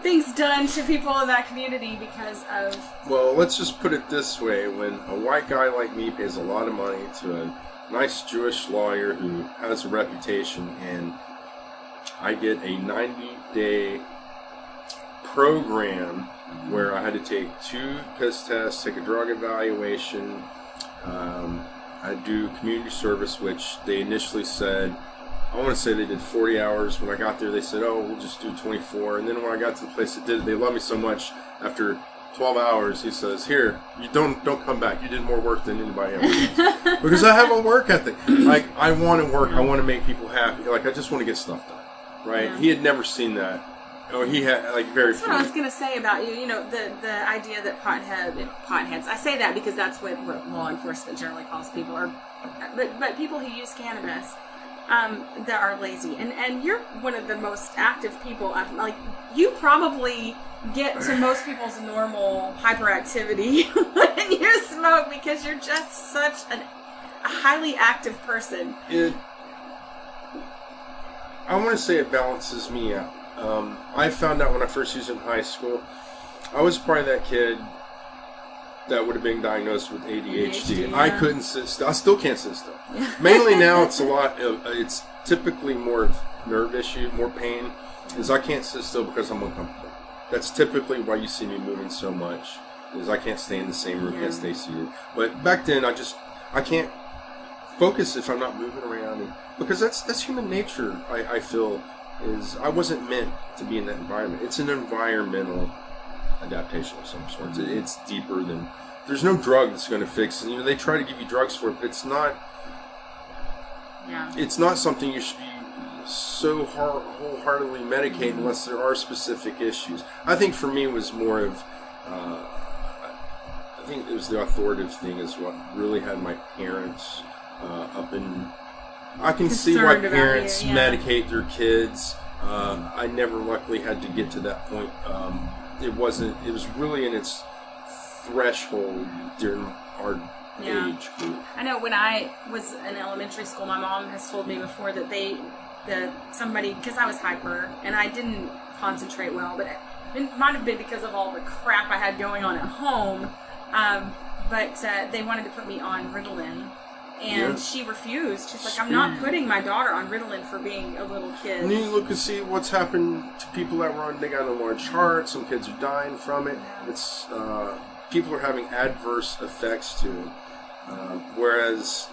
things done to people in that community because of... Well, let's just put it this way. When a white guy like me pays a lot of money to a nice Jewish lawyer who has a reputation, and I get a 90-day program where I had to take 2 piss tests, take a drug evaluation, I do community service, which they initially said, I want to say they did 40 hours. When I got there, they said, oh, we'll just do 24. And then when I got to the place that did it, they loved me so much. After 12 hours, he says, here, you don't come back. You did more work than anybody else does. Because I have a work ethic. Like, I want to work. I want to make people happy. Like, I just want to get stuff done. Right? Yeah. He had never seen that. Oh, he had, like, very... That's what I was going to say about you. You know, the idea that potheads... I say that because that's what law enforcement generally calls people. But people who use cannabis that are lazy. And you're one of the most active people. Like, you probably get to most people's normal hyperactivity when you smoke because you're just such a highly active person. I want to say it balances me out. I found out when I first used it in high school, I was probably that kid that would have been diagnosed with ADHD. Yeah. I couldn't sit still. I still can't sit still. Mainly now it's typically more of nerve issue, more pain, is I can't sit still because I'm uncomfortable. That's typically why you see me moving so much, is I can't stay in the same room, can't stay seated. But back then, I can't focus if I'm not moving around, because that's human nature, I feel. Is I wasn't meant to be in that environment. It's an environmental adaptation of some sort. It's deeper than... There's no drug that's going to fix it. You know, they try to give you drugs for it, but it's not... Yeah. It's not something you should be so wholeheartedly medicating unless there are specific issues. I think for me it was more of... I think it was the authoritative thing is what really had my parents up in... I can see why parents medicate their kids. I never luckily had to get to that point. It was really in its threshold during our age group. I know when I was in elementary school, my mom has told me before that somebody, because I was hyper and I didn't concentrate well, but it might have been because of all the crap I had going on at home, but they wanted to put me on Ritalin. And she refused. She's like, I'm not putting my daughter on Ritalin for being a little kid. And then you look and see what's happened to people that were on, they got a large heart. Some kids are dying from it. It's, people are having adverse effects to it. Whereas,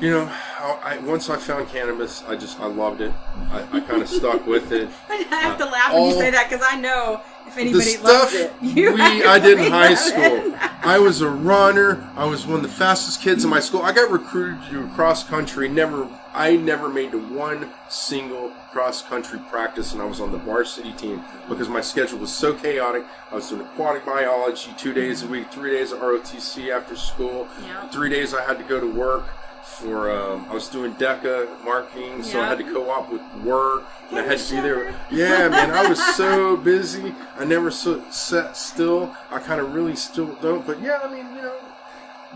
once I found cannabis, I loved it. I kind of stuck with it. I have to laugh when you say that because I know if anybody loves it. I did in high school. I was a runner. I was one of the fastest kids in my school. I got recruited to do cross country. I never made to one single cross country practice, and I was on the varsity team because my schedule was so chaotic. I was doing aquatic biology 2 days a week, 3 days of ROTC after school. 3 days I had to go to work. I was doing DECA marketing, so I had to co-op with work, and I had to be there. Yeah, man, I was so busy. I never sat still. I kind of really still don't. But yeah, I mean,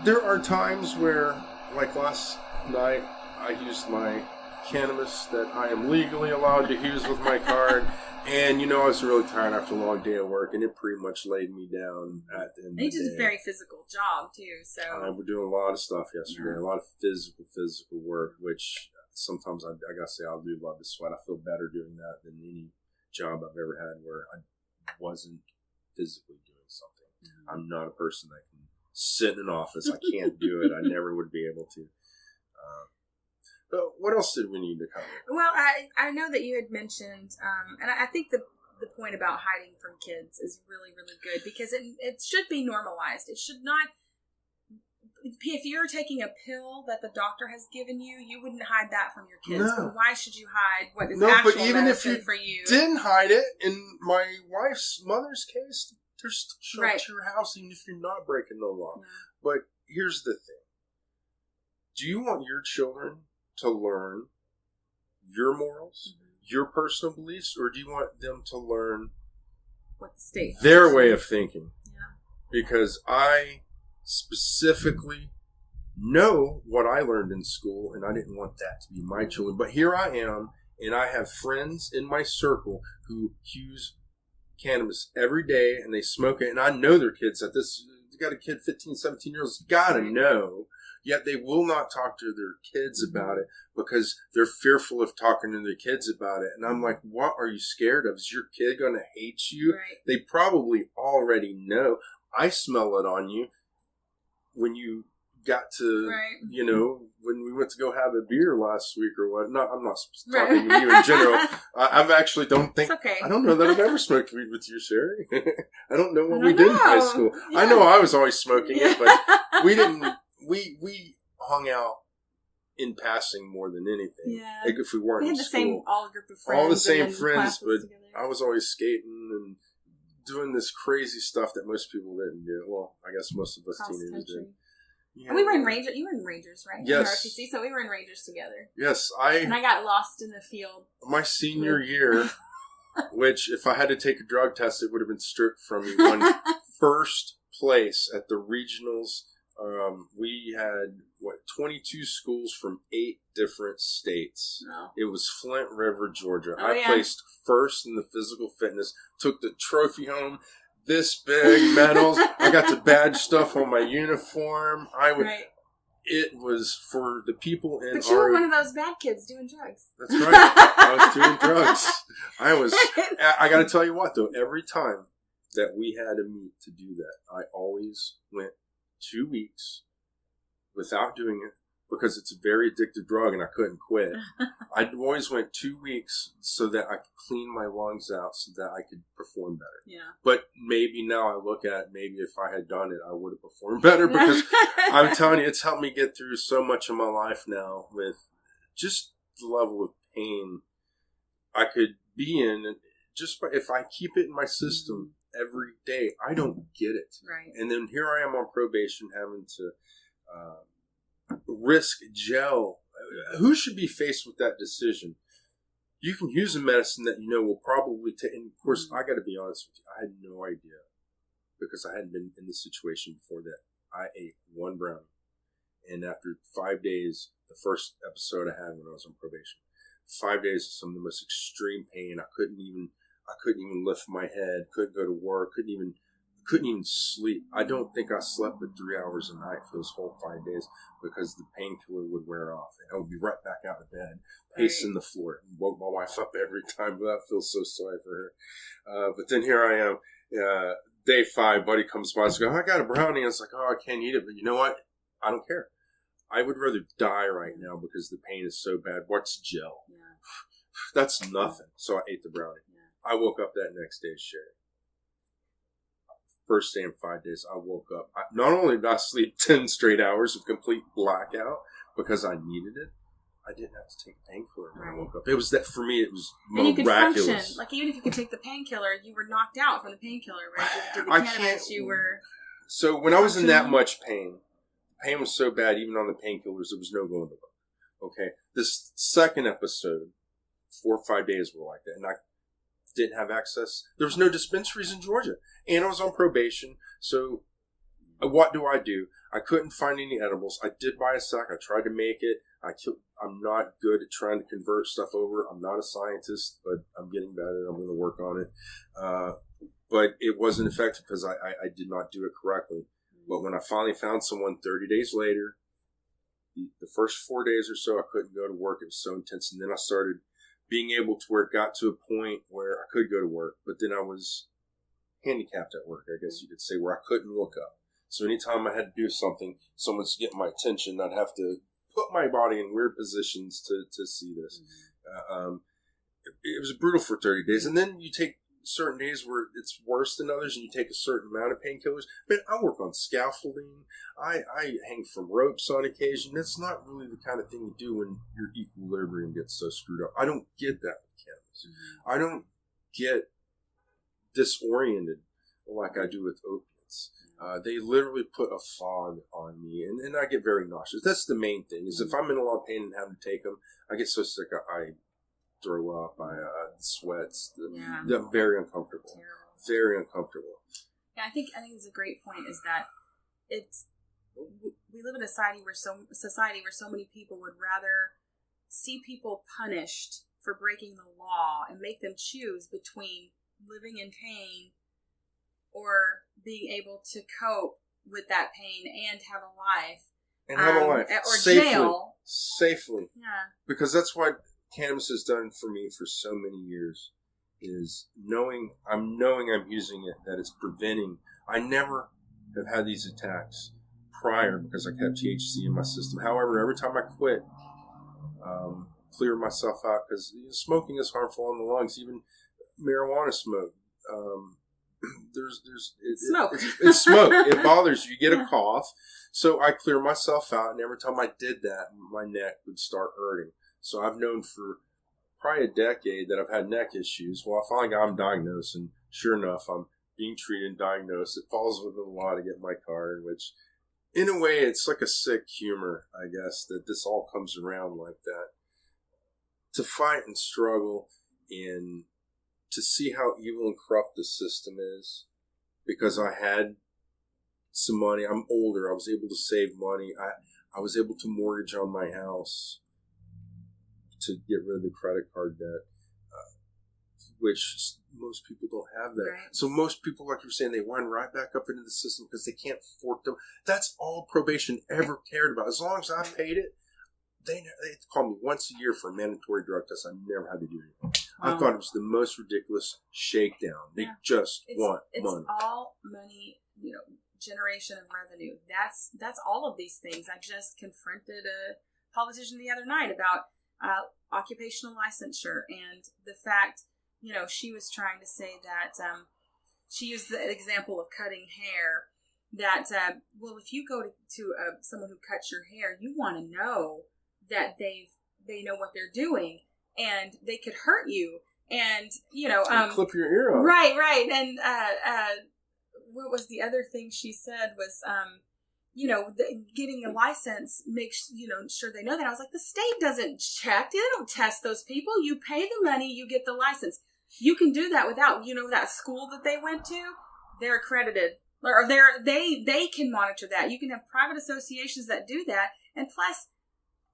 there are times where, like last night, I used my cannabis that I am legally allowed to use with my card. And, I was really tired after a long day of work, and it pretty much laid me down at the end of the day. You did a very physical job, too, so... We're doing a lot of stuff yesterday, a lot of physical work, which sometimes I gotta say I do love to sweat. I feel better doing that than any job I've ever had where I wasn't physically doing something. I'm not a person that can sit in an office. I can't do it. I never would be able to. What else did we need to cover? Well, I know that you had mentioned, and I think the point about hiding from kids is really, really good because it should be normalized. It should not, if you're taking a pill that the doctor has given you, you wouldn't hide that from your kids. No. But why should you hide what is actual but even if you for you? didn't hide it, in my wife's mother's case, they're still show up to your house even if you're not breaking the law. Yeah. But here's the thing. Do you want your children to learn your morals, your personal beliefs, or do you want them to learn what the state their way of thinking? Yeah. Because I specifically know what I learned in school, and I didn't want that to be my children. But here I am, and I have friends in my circle who use cannabis every day, and they smoke it, and I know their kids at this. You got a kid 15, 17 years old, gotta know. Yet they will not talk to their kids about it because they're fearful of talking to their kids about it. And I'm like, what are you scared of? Is your kid going to hate you? Right. They probably already know. I smell it on you when you got to, when we went to go have a beer last week or what. No, I'm not talking to you in general. I've actually don't think, it's okay. I don't know that I've ever smoked weed with you, Sherry. I don't know what we did in high school. Yeah. I know I was always smoking it, but we didn't. We hung out in passing more than anything. Yeah. Like if we weren't in school. All group of friends. All the same friends, but together. I was always skating and doing this crazy stuff that most people didn't do. Well, I guess most of us teenagers did. Yeah. And we were in Rangers. You were in Rangers, right? Yes. In ROTC, so we were in Rangers together. Yes, and I got lost in the field. My senior year, which if I had to take a drug test, it would have been stripped from me. Won first place at the regionals. We had 22 schools from 8 different states. Oh. It was Flint River, Georgia. Oh, I placed first in the physical fitness, took the trophy home, this big medals. I got the badge stuff on my uniform. It was for the people in But you were one of those bad kids doing drugs. That's right. I was doing drugs. I got to tell you what, though, every time that we had a meet to do that, I always went 2 weeks without doing it because it's a very addictive drug and I couldn't quit. I always went 2 weeks so that I could clean my lungs out so that I could perform better. Yeah. But maybe now I look at maybe if I had done it, I would have performed better because I'm telling you, it's helped me get through so much of my life now with just the level of pain I could be in just by, if I keep it in my system every day. I don't get it. Right. And then here I am on probation having to risk jail. Who should be faced with that decision? You can use a medicine that you know will probably take, and of course, I got to be honest with you, I had no idea because I hadn't been in this situation before that I ate one brownie. And after 5 days, the first episode I had when I was on probation, 5 days of some of the most extreme pain. I couldn't even lift my head, couldn't go to work, couldn't even sleep. I don't think I slept but 3 hours a night for those whole 5 days because the painkiller would wear off. And I would be right back out of bed, pacing the floor. And woke my wife up every time. But I feel so sorry for her. But then here I am. Day 5, buddy comes by and says, I got a brownie. I was like, I can't eat it. But you know what? I don't care. I would rather die right now because the pain is so bad. What's gel? Yeah. That's nothing. So I ate the brownie. Yeah. I woke up that next day, Sherry. First day in 5 days, I woke up. Not only did I sleep 10 straight hours of complete blackout because I needed it, I didn't have to take a painkiller when I woke up. It was that for me. It was miraculous. And you could function. Like even if you could take the painkiller, you were knocked out from the painkiller, right? Did the cannabis, you were. So when I was in that much pain, the pain was so bad. Even on the painkillers, there was no going to work. Okay, this second episode, 4 or 5 days were like that, and I didn't have access. There was no dispensaries in Georgia, and I was on probation. So what do? I couldn't find any edibles. I did buy a sack. I tried to make it. I'm not good at trying to convert stuff over. I'm not a scientist, but I'm getting better. I'm going to work on it. But it wasn't effective because I did not do it correctly. But when I finally found someone 30 days later, the first 4 days or so, I couldn't go to work. It was so intense. And then I started being able to where it got to a point where I could go to work. But then I was handicapped at work, I guess you could say, where I couldn't look up. So anytime I had to do something, someone's getting my attention, I'd have to put my body in weird positions to see this. It was brutal for 30 days. And then you take certain days where it's worse than others and you take a certain amount of painkillers. Man, I work on scaffolding. I hang from ropes on occasion. That's not really the kind of thing you do when your equilibrium gets so screwed up. I don't get that with cannabis. I don't get disoriented like I do with opiates. They literally put a fog on me, and I get very nauseous. That's the main thing, is if I'm in a lot of pain and having to take them, I get so sick I throw up, I sweats. They're very uncomfortable. Terrible. Very uncomfortable. Yeah, I think it's a great point, is that we live in a society where so many people would rather see people punished for breaking the law and make them choose between living in pain or being able to cope with that pain and have a life. And have a life. Or safely, jail. Safely. Yeah. Because that's what cannabis has done for me for so many years, is knowing I'm using it, that it's preventing. I never have had these attacks prior because I kept THC in my system. However, every time I quit, clear myself out, because smoking is harmful on the lungs, even marijuana smoke. It's smoke. It's smoke. It bothers you. You get a cough. So I clear myself out, and every time I did that, my neck would start hurting. So I've known for probably a decade that I've had neck issues. Well, I finally got them diagnosed, and sure enough, I'm being treated and diagnosed. It falls within the law to get my card, which in a way, it's like a sick humor, I guess, that this all comes around like that. To fight and struggle and to see how evil and corrupt the system is, because I had some money. I'm older. I was able to save money. I was able to mortgage on my house to get rid of the credit card debt, which most people don't have that. Right. So most people, like you're saying, they run right back up into the system because they can't afford them. That's all probation ever cared about. As long as I paid it, they call me once a year for a mandatory drug test. I never had to do anything. I thought it was the most ridiculous shakedown. They just want money. It's all money, generation of revenue. That's all of these things. I just confronted a politician the other night about occupational licensure, and the fact, she was trying to say that she used the example of cutting hair, that, if you go to someone who cuts your hair, you want to know that they know what they're doing, and they could hurt you, and clip your ear off. Right. And what was the other thing she said was, getting a license makes sure they know that. I was like, the state doesn't check. They don't test those people. You pay the money, you get the license. You can do that without, that school that they went to, they're accredited or they can monitor that. You can have private associations that do that. And plus,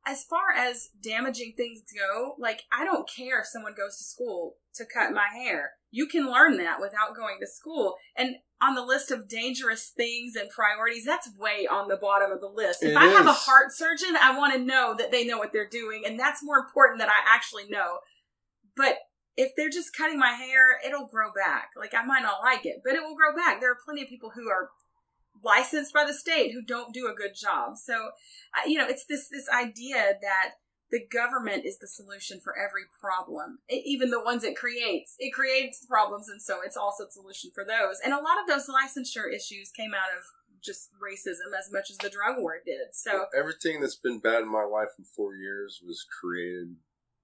as far as damaging things go, like, I don't care if someone goes to school to cut my hair. You can learn that without going to school. And on the list of dangerous things and priorities, that's way on the bottom of the list. If I have a heart surgeon, I want to know that they know what they're doing, and that's more important that I actually know. But if they're just cutting my hair, it'll grow back. Like, I might not like it, but it will grow back. There are plenty of people who are licensed by the state who don't do a good job. So, it's this idea that the government is the solution for every problem, even the ones it creates. It creates problems, and so it's also the solution for those. And a lot of those licensure issues came out of just racism as much as the drug war did. So everything that's been bad in my life in 4 years was created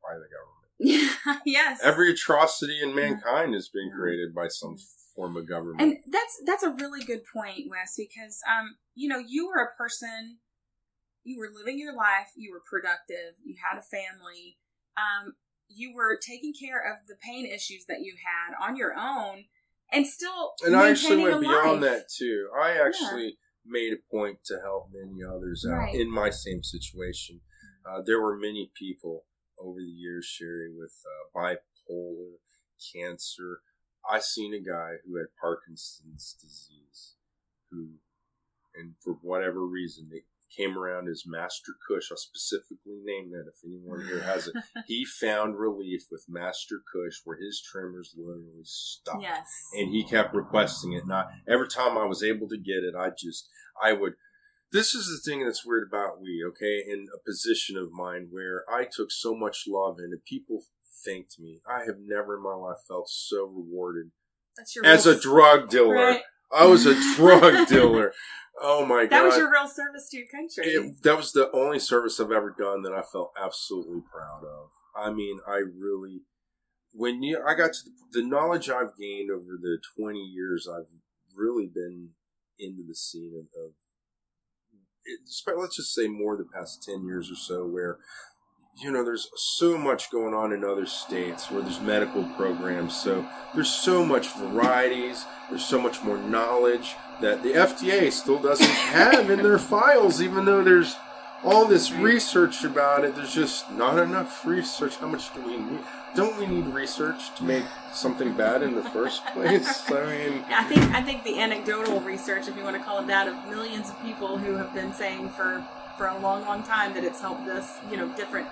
by the government. Yeah, yes. Every atrocity in mankind has been created by some form of government. And that's a really good point, Wes, because you were a person. You were living your life, you were productive, you had a family, you were taking care of the pain issues that you had on your own, and still and I actually went beyond that too. I actually made a point to help many others out in my same situation. There were many people over the years, Sherry, with bipolar, cancer. I seen a guy who had Parkinson's disease, and for whatever reason, they came around as Master Kush. I'll specifically name that if anyone here has it. He found relief with Master Kush, where his tremors literally stopped. Yes. And he kept requesting it. And every time I was able to get it, I would. This is the thing that's weird about weed, okay? In a position of mine where I took so much love in it, people thanked me. I have never in my life felt so rewarded as a drug dealer. Right. I was a drug dealer. Oh my God. That was your real service to your country. That was the only service I've ever done that I felt absolutely proud of. I mean, I got to the knowledge I've gained over the 20 years I've really been into the scene of let's just say more the past 10 years or so, where there's so much going on in other states where there's medical programs. So there's so much varieties. There's so much more knowledge that the FDA still doesn't have in their files, even though there's all this research about it. There's just not enough research. How much do we need? Don't we need research to make something bad in the first place? I mean, I think the anecdotal research, if you want to call it that, of millions of people who have been saying for a long, long time that it's helped us, different.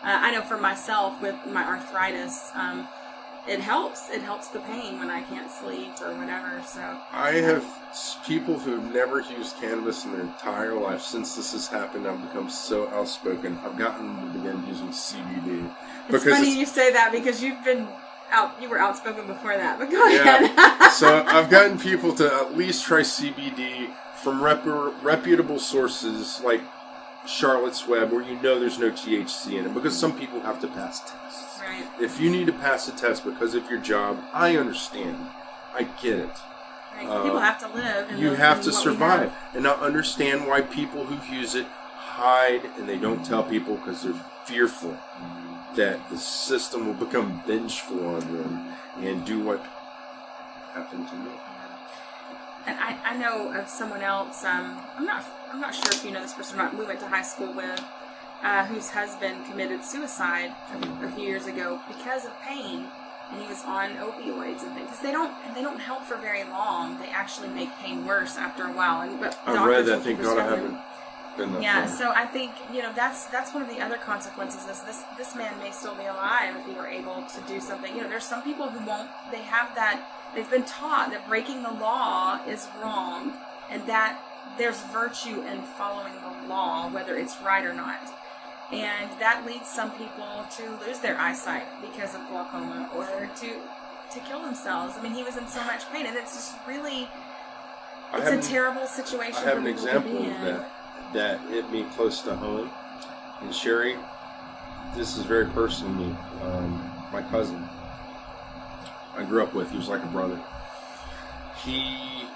I know for myself with my arthritis, it helps. It helps the pain when I can't sleep or whatever. So I have people who've never used cannabis in their entire life. Since this has happened, I've become so outspoken. I've gotten to begin using CBD. It's funny you say that because you were outspoken before that. But go ahead. So I've gotten people to at least try CBD from reputable sources like Charlotte's Web, where there's no THC in it, because some people have to pass tests. Right. If you need to pass a test because of your job, I understand. I get it. Right. People have to live. You have to survive. And I understand why people who use it hide and they don't tell people because they're fearful that the system will become vengeful on them and do what happened to me. And I know of someone else. I'm not sure if you know this person or not. We went to high school with, whose husband committed suicide a few years ago because of pain, and he was on opioids and things. Because they don't help for very long. They actually make pain worse after a while. I read that. Thank God I haven't been that. Yeah. So I think that's one of the other consequences is this man may still be alive if he were able to do something. There's some people who won't. They have that. They've been taught that breaking the law is wrong, and that there's virtue in following the law, whether it's right or not. And that leads some people to lose their eyesight because of glaucoma, or to kill themselves. I mean, he was in so much pain, and it's just really, it's a terrible situation. I have an example of that hit me close to home. And Sherry, this is very personal to me. My cousin I grew up with, he was like a brother. He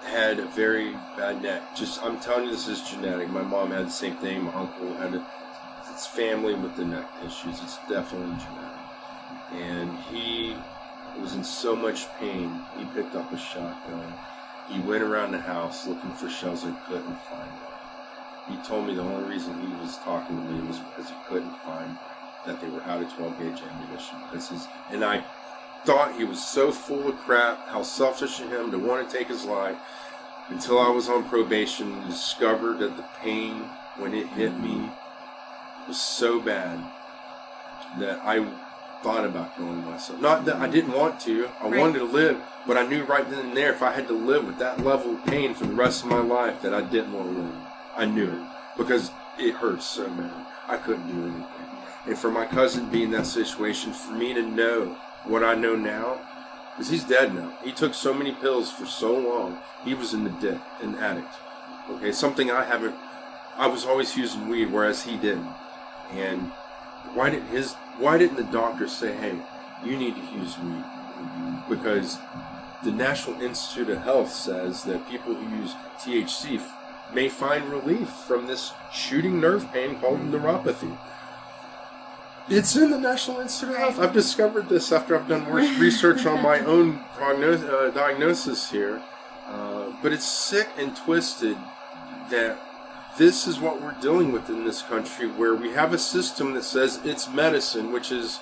had a very bad neck. I'm telling you, this is genetic. My mom had the same thing. My uncle had it's family with the neck issues. It's definitely genetic. And he was in so much pain, he picked up a shotgun he went around the house looking for shells and couldn't find them. He told me the only reason he was talking to me was because he couldn't find that they were out of 12-gauge ammunition. And I thought he was so full of crap, how selfish of him to want to take his life, until I was on probation and discovered that the pain when it hit me was so bad that I thought about killing myself. Not that I didn't want to. I wanted to live, but I knew right then and there if I had to live with that level of pain for the rest of my life that I didn't want to live. I knew it because it hurts so bad. I couldn't do anything. And for my cousin being in that situation, for me to know what I know now, because he's dead now. He took so many pills for so long. He was in the dip, an addict. Okay, something I was always using weed, whereas he didn't. And why didn't the doctor say, hey, you need to use weed? Because the National Institute of Health says that people who use THC may find relief from this shooting nerve pain called neuropathy. It's in the National Institute of Health. I've discovered this after I've done more research on my own diagnosis here. But it's sick and twisted that this is what we're dealing with in this country, where we have a system that says it's medicine, which is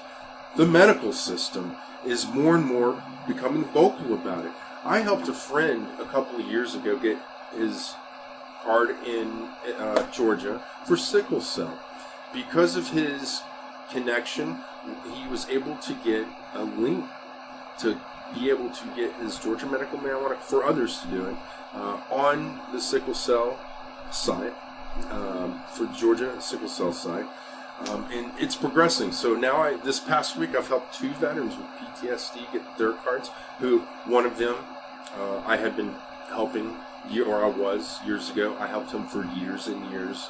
the medical system, is more and more becoming vocal about it. I helped a friend a couple of years ago get his card in Georgia for sickle cell. Because of his connection, he was able to get a link to be able to get his Georgia medical marijuana for others to do it on the sickle cell site, for Georgia sickle cell site, and it's progressing. So now this past week I've helped 2 veterans with PTSD get their cards, who one of them I had been helping, or I was years ago. I helped him for years and years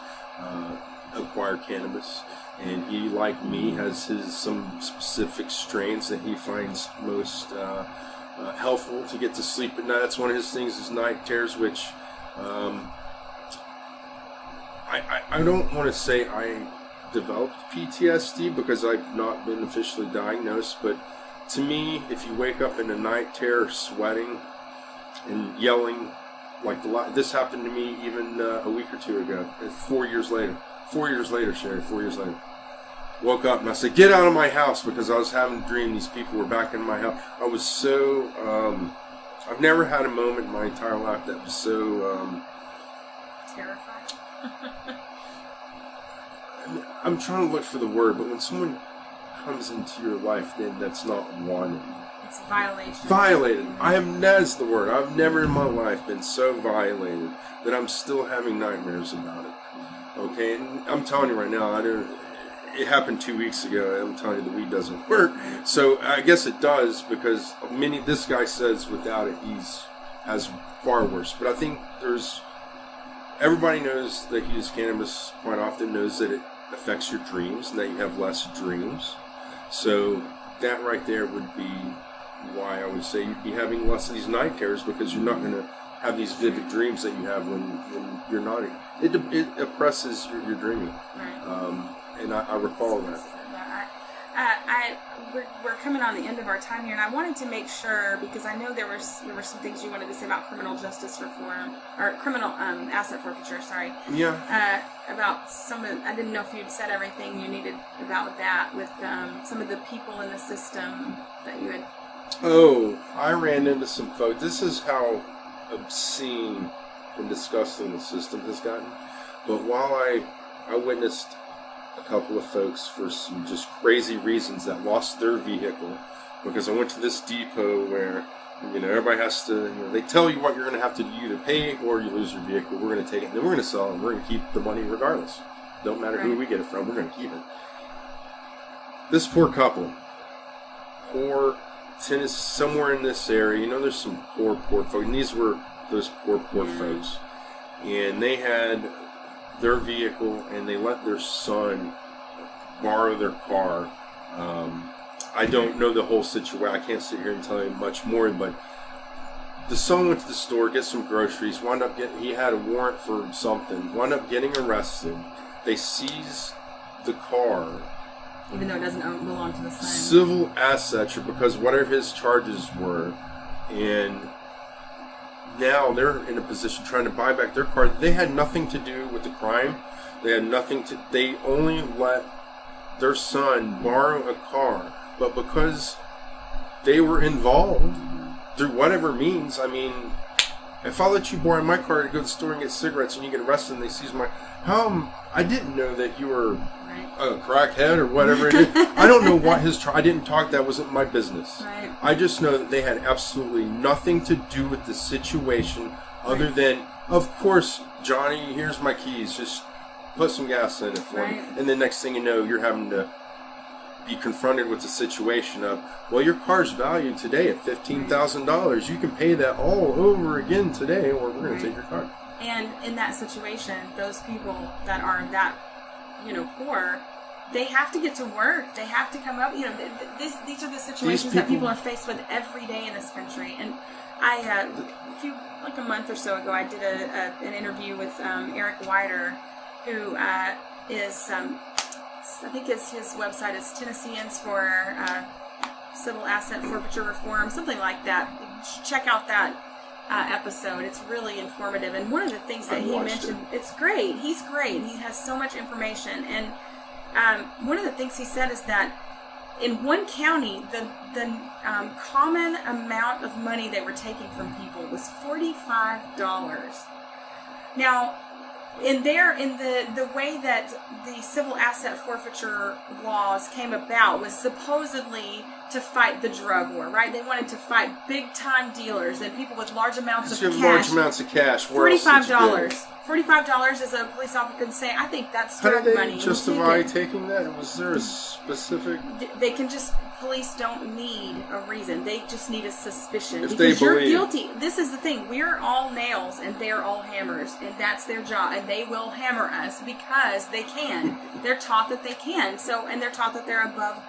acquire cannabis. And he, like me, has some specific strains that he finds most helpful to get to sleep at night. That's one of his things, is night terrors, which I don't want to say I developed PTSD because I've not been officially diagnosed, but to me, if you wake up in a night terror sweating and yelling, this happened to me even a week or 2 ago, 4 years later. 4 years later, Sherry, 4 years later. Woke up and I said, get out of my house, because I was having a dream these people were back in my house. I was so, I've never had a moment in my entire life that was so... terrifying. I'm trying to look for the word, but when someone comes into your life, then that's not wanted. It's violation. Violated. That's the word. I've never in my life been so violated that I'm still having nightmares about it. Okay, and I'm telling you right now, it happened 2 weeks ago. I'm telling you, the weed doesn't work. So I guess it does, because this guy says without it, has far worse. But I think everybody knows that he uses cannabis quite often, knows that it affects your dreams and that you have less dreams. So that right there would be why I would say you'd be having less of these night terrors, because you're not going to have these vivid dreams that you have when you're not. It oppresses your dreaming. Right. And I recall that. We're coming on the end of our time here, and I wanted to make sure, because I know there were some things you wanted to say about criminal justice reform, or criminal asset forfeiture. Sorry. Yeah. About I didn't know if you'd said everything you needed about that with some of the people in the system that you had. Oh, I ran into some folks. This is how obscene and disgusting the system has gotten. But while I witnessed a couple of folks for some just crazy reasons that lost their vehicle, because I went to this depot where, everybody has to, they tell you what you're going to have to do to pay, or you lose your vehicle. We're going to take it, and then we're going to sell it, and we're going to keep the money regardless. Don't matter who we get it from, we're going to keep it. This poor couple, tennis, somewhere in this area, there's some poor folks, and these were those poor folks. And they had their vehicle, and they let their son borrow their car. I don't know the whole situation. I can't sit here and tell you much more, but the son went to the store, get some groceries, he had a warrant for something, wound up getting arrested. They seize the car. Even though it doesn't belong to the son. Civil asset, because whatever his charges were, and now they're in a position trying to buy back their car. They had nothing to do with the crime. They only let their son borrow a car, but because they were involved through whatever means, I mean, if I let you borrow my car to go to the store and get cigarettes and you get arrested and they seize my... I didn't know that you were a crackhead or whatever it is. I don't know what I didn't talk. That wasn't my business. Right. I just know that they had absolutely nothing to do with the situation other than, of course, Johnny, here's my keys. Just put some gas in it for me. And the next thing you know, you're having to be confronted with the situation of, well, your car's valued today at $15,000. You can pay that all over again today, or we're going to take your car. And in that situation, those people that are that, poor, they have to get to work. They have to come up. These are the situations that people are faced with every day in this country. And I, a month or so ago, I did an interview with Eric Wider, who is, I think his website is Tennesseans for Civil Asset Forfeiture Reform, something like that. Check out that episode. It's really informative. And one of the things that he mentioned, it's great. He's great. He has so much information. And one of the things he said is that in one county, the common amount of money they were taking from people was $45. Now, in the way that the civil asset forfeiture laws came about was supposedly to fight the drug war, right? They wanted to fight big-time dealers and people with large amounts of cash. Large amounts of cash. $45. $45 as a police officer can say, I think that's drug money. How did they justify taking that? Was there a specific... They can just... Police don't need a reason. They just need a suspicion. If because they you're believe. Guilty. This is the thing. We're all nails and they're all hammers. And that's their job. And they will hammer us because they can. They're taught that they can. And they're taught that they're above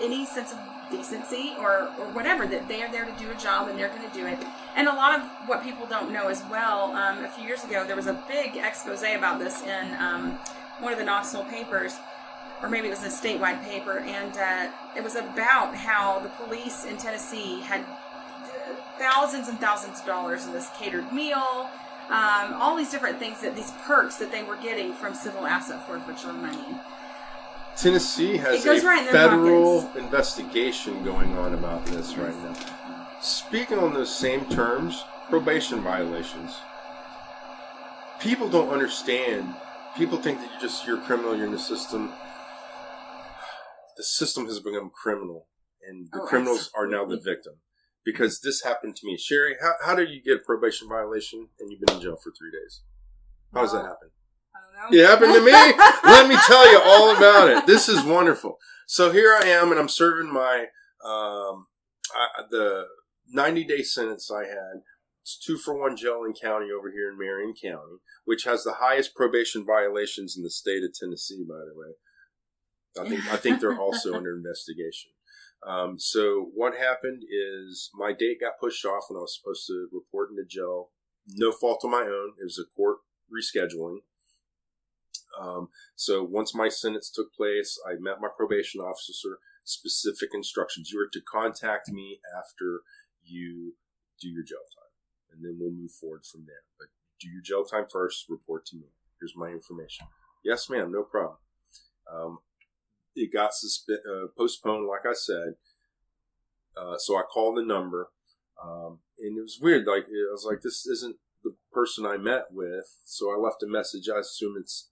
any sense of decency or whatever. That they are there to do a job and they're going to do it. And a lot of what people don't know as well, a few years ago, there was a big expose about this in one of the Knoxville papers. Or maybe it was a statewide paper, and it was about how the police in Tennessee had thousands and thousands of dollars in this catered meal, all these different things, these perks that they were getting from civil asset forfeiture money. Tennessee has a federal investigation going on about this right now. Speaking on those same terms, probation violations. People don't understand. People think that you're a criminal, you're in the system. The system has become criminal, and the criminals are now the victim. Because this happened to me. Sherry, how do you get a probation violation and you've been in jail for 3 days? How does that happen? I don't know. It happened to me? Let me tell you all about it. This is wonderful. So here I am, and I'm serving my the 90-day sentence I had. It's 2-for-1 jail in county over here in Marion County, which has the highest probation violations in the state of Tennessee, by the way. I think they're also under investigation. So what happened is my date got pushed off when I was supposed to report into jail. No fault of my own. It was a court rescheduling. So once my sentence took place, I met my probation officer. Specific instructions. You are to contact me after you do your jail time, and then we'll move forward from there. But do your jail time first. Report to me. Here's my information. Yes, ma'am. No problem. It got postponed, like I said. So I called the number, and it was weird. I was like, this isn't the person I met with. So I left a message. I assume it's,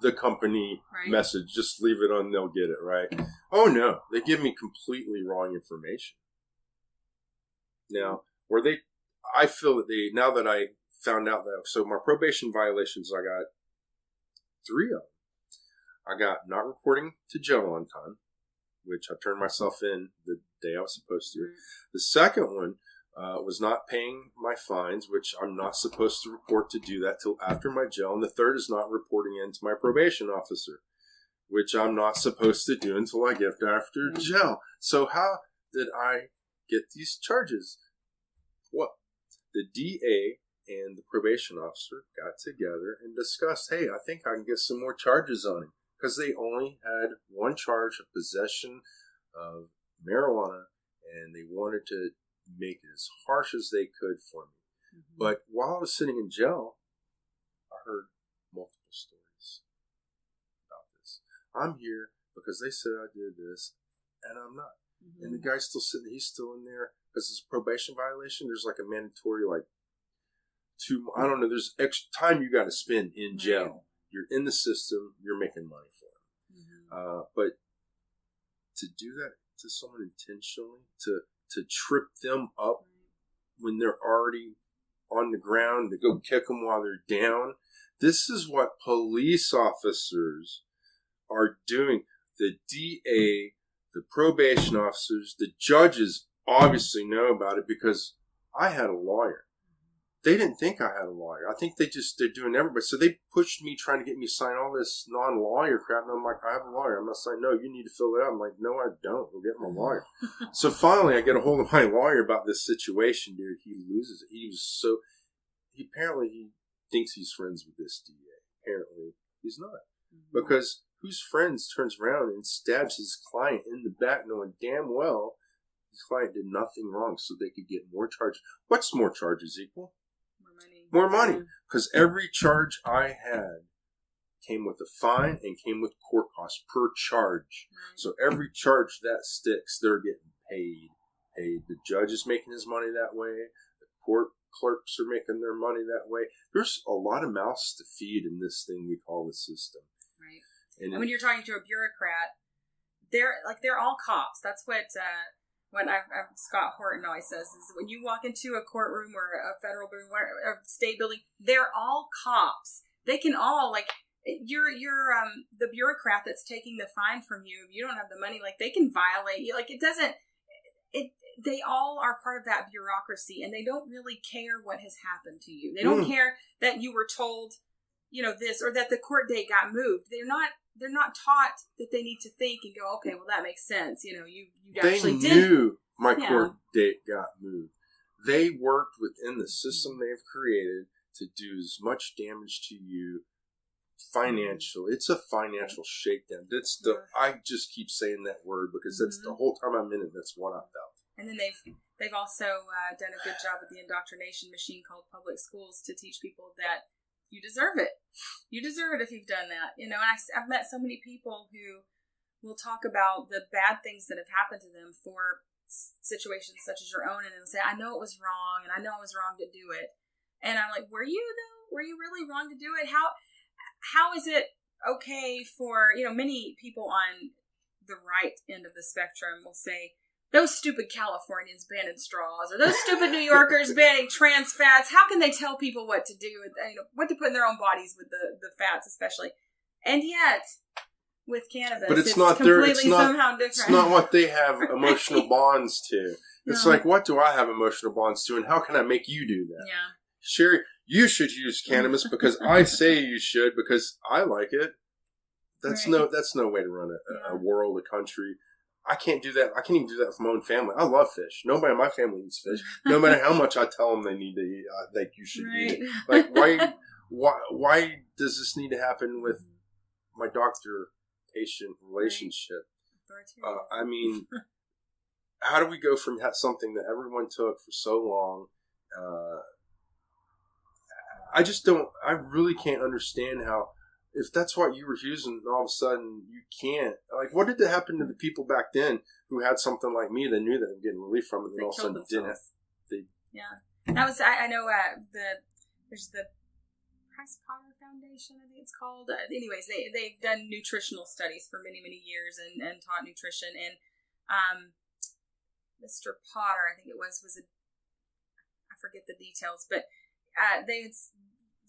the company message. Just leave it on. They'll get it, right? Oh, no. They give me completely wrong information. Now, I feel that now that I found out that, so my probation violations, I got 3 of them. I got not reporting to jail on time, which I turned myself in the day I was supposed to. The second one was not paying my fines, which I'm not supposed to report to do that till after my jail. And the third is not reporting in to my probation officer, which I'm not supposed to do until I get after jail. So how did I get these charges? Well, the DA and the probation officer got together and discussed, hey, I think I can get some more charges on him. Because they only had one charge of possession of marijuana, and they wanted to make it as harsh as they could for me. Mm-hmm. But while I was sitting in jail, I heard multiple stories about this. I'm here because they said I did this, and I'm not. Mm-hmm. And the guy's still sitting, he's still in there. Because it's a probation violation, there's like a mandatory, there's extra time you got to spend in jail. Right. You're in the system, you're making money for it. Mm-hmm. But to do that to someone intentionally, to trip them up when they're already on the ground, to go kick them while they're down, this is what police officers are doing. The DA, the probation officers, the judges obviously know about it because I had a lawyer. They didn't think I had a lawyer. I think they're doing everybody. So they pushed me trying to get me to sign all this non-lawyer crap. And I'm like, I have a lawyer. I'm not signing. No, you need to fill it out. I'm like, no, I don't. Go get my lawyer. So finally I get a hold of my lawyer about this situation, dude. He loses it. He thinks he's friends with this DA. Apparently he's not. Because whose friends turns around and stabs his client in the back knowing damn well his client did nothing wrong so they could get more charges. What's more charges equal? More money. Because every charge I had came with a fine and came with court costs per charge. Right. So every charge that sticks, they're getting paid. The judge is making his money that way. The court clerks are making their money that way. There's a lot of mouths to feed in this thing we call the system. Right. And when you're talking to a bureaucrat, they're all cops. That's what Scott Horton always says is when you walk into a courtroom or a federal building or a state building, they're all cops. They can all you're the bureaucrat that's taking the fine from you. If you don't have the money, they can violate you. They all are part of that bureaucracy, and they don't really care what has happened to you. They don't care that you were told, this or that the court date got moved. They're not taught that they need to think and go, okay, well that makes sense. You actually did. They knew my court date got moved. They worked within the system they've created to do as much damage to you financially. It's a financial shakedown. I just keep saying that word because that's the whole time I'm in it. That's what I felt. And then they've also done a good job with the indoctrination machine called public schools to teach people that you deserve it. You deserve it if you've done that. And I've met so many people who will talk about the bad things that have happened to them for situations such as your own, and they'll say, I know it was wrong, and I know I was wrong to do it. And I'm like, were you though? Were you really wrong to do it? How is it okay for, many people on the right end of the spectrum will say, those stupid Californians banning straws, or those stupid New Yorkers banning trans fats. How can they tell people what to do, what to put in their own bodies with the fats, especially? And yet, with cannabis, but it's not somehow different. It's not what they have emotional bonds to. It's what do I have emotional bonds to, and how can I make you do that? Yeah, Sherry, you should use cannabis because I say you should because I like it. That's no way to run a world, a country. I can't do that. I can't even do that for my own family. I love fish. Nobody in my family eats fish. No matter how much I tell them they need to eat, I think you should eat it. Why does this need to happen with my doctor-patient relationship? How do we go from something that everyone took for so long? I really can't understand how, if that's what you were using, all of a sudden you can't. What did happen to the people back then who had something like me? They knew that they were getting relief from it, and all of a sudden didn't. That was, I know, there's the Price Potter Foundation, I think it's called. Anyways, they've done nutritional studies for many, many years and taught nutrition. And Mr. Potter, I think it was I forget the details, but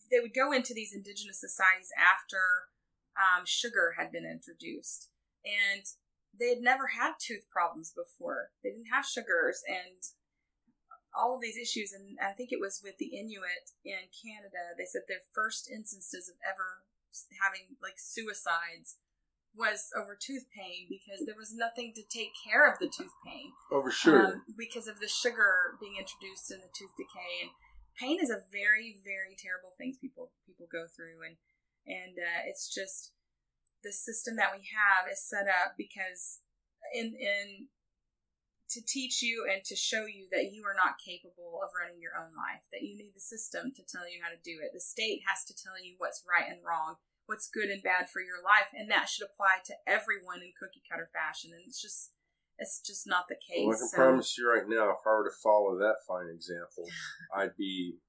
they would go into these indigenous societies after sugar had been introduced, and they had never had tooth problems before. They didn't have sugars and all of these issues. And I think it was with the Inuit in Canada. They said their first instances of ever having suicides was over tooth pain because there was nothing to take care of the tooth pain. Over sugar. Because of the sugar being introduced in the tooth decay. And pain is a very, very terrible thing people go through, and it's just the system that we have is set up because in to teach you and to show you that you are not capable of running your own life, that you need the system to tell you how to do it. The state has to tell you what's right and wrong, what's good and bad for your life, and that should apply to everyone in cookie cutter fashion. And it's just not the case. Well, I can promise you right now, if I were to follow that fine example, I'd be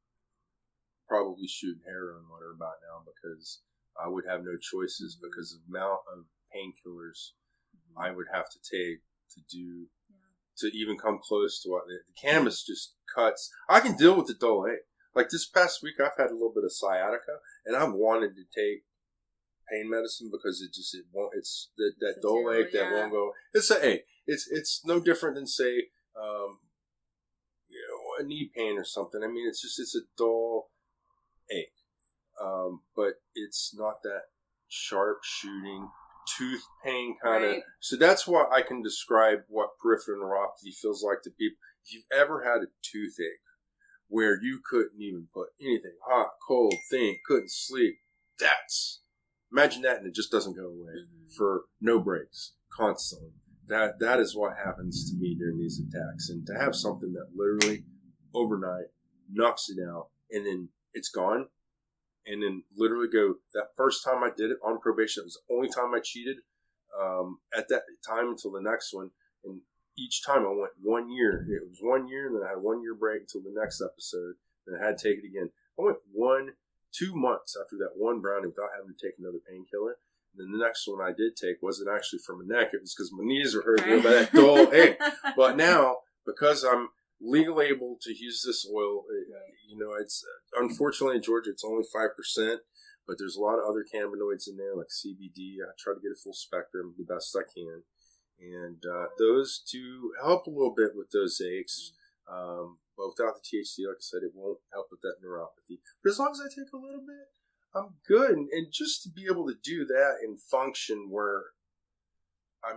probably shooting heroin on her about now, because I would have no choices because of the amount of painkillers I would have to take to even come close to what the cannabis just cuts. I can deal with the dull ache. Like this past week, I've had a little bit of sciatica, and I've wanted to take pain medicine because it won't. It's that dull ache that won't go. It's an ache. It's no different than say, a knee pain or something. I mean, it's a dull ache, but it's not that sharp shooting tooth pain kind of. So that's what I can describe what peripheral neuropathy feels like to people. If you've ever had a toothache where you couldn't even put anything hot, cold, thing, couldn't sleep, imagine that, and it just doesn't go away for no breaks, constantly. That is what happens to me during these attacks. And to have something that literally overnight knocks it out and then it's gone, and then literally go, that first time I did it on probation, it was the only time I cheated at that time until the next one. And each time I went 1 year. It was 1 year, and then I had a 1 year break until the next episode, and I had to take it again. I went 2 months after that one brownie without having to take another painkiller. And then the next one I did take wasn't actually for my neck. It was because my knees were hurting by that dull ache. But now, because I'm legally able to use this oil, it's unfortunately in Georgia it's only 5%, but there's a lot of other cannabinoids in there like CBD. I try to get a full spectrum the best I can, and those to help a little bit with those aches. But without the THC, like I said, it won't help with that neuropathy. But as long as I take a little bit, I'm good. And just to be able to do that and function where, I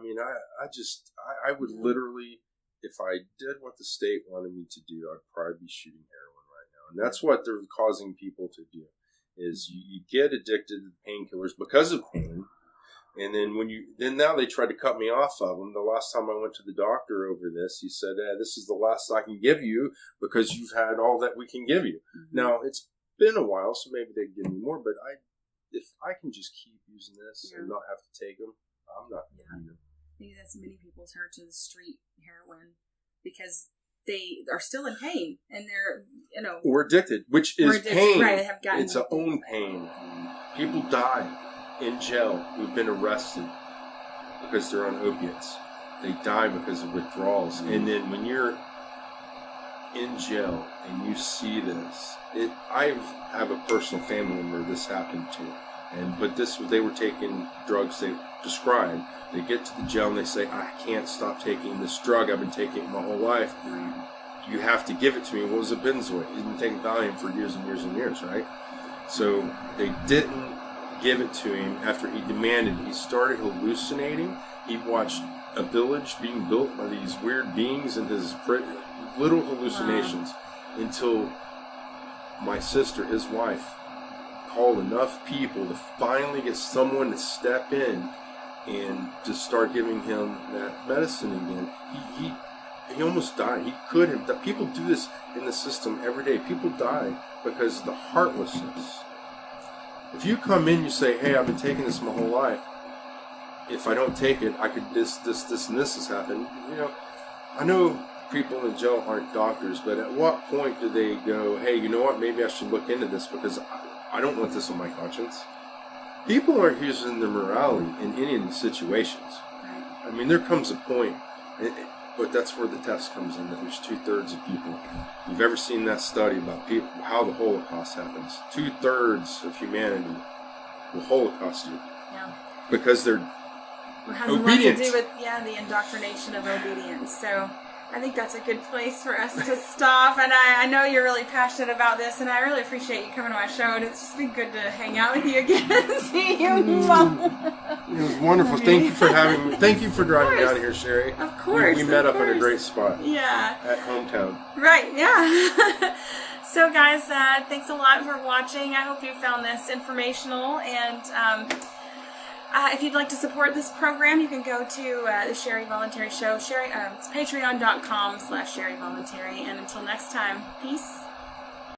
would literally, if I did what the state wanted me to do, I'd probably be shooting heroin right now. And that's what they're causing people to do, is you get addicted to painkillers because of pain. And then now they tried to cut me off of them. The last time I went to the doctor over this, he said, this is the last I can give you because you've had all that we can give you. Now, it's been a while, so maybe they can give me more, but if I can just keep using this and not have to take them, I'm not going to need them. I think that's many people turn to the street heroin because they are still in pain and they're, or addicted, which is pain. Right, it's a own pain. People die in jail who've been arrested because they're on opiates. They die because of withdrawals. And then when you're in jail and you see this, I have a personal family member this happened to, but they were taking drugs they prescribed. They get to the jail and they say, I can't stop taking this drug. I've been taking it my whole life. You have to give it to me. What was a benzoate? He's been taking Valium for years and years and years, right? So they didn't give it to him after he demanded. He started hallucinating. He watched a village being built by these weird beings and his little hallucinations until my sister, his wife, called enough people to finally get someone to step in and to start giving him that medicine again. He almost died. He could have died. People do this in the system every day. People die because of the heartlessness. If you come in, you say, hey, I've been taking this my whole life. If I don't take it, I could this, and this has happened. I know people in jail aren't doctors, but at what point do they go, hey, you know what, maybe I should look into this because I don't want this on my conscience? People aren't using their morality in any of these situations. I mean, there comes a point, but that's where the test comes in, that there's 2/3 of people. If you've ever seen that study about how the Holocaust happens, 2/3 of humanity will Holocaust you. Yeah. Because they're obedient. It has a lot to do with, the indoctrination of obedience. So I think that's a good place for us to stop. And I know you're really passionate about this, and I really appreciate you coming to my show. And it's just been good to hang out with you again and see you. It was wonderful. Thank you for having me. Thank you for driving down here, Sherry. Of course. We met up in a great spot. Yeah. At hometown. Right, yeah. So, guys, thanks a lot for watching. I hope you found this informational. And If you'd like to support this program, you can go to the Sherry Voluntary Show. It's patreon.com/Sherry Voluntary. And until next time, peace.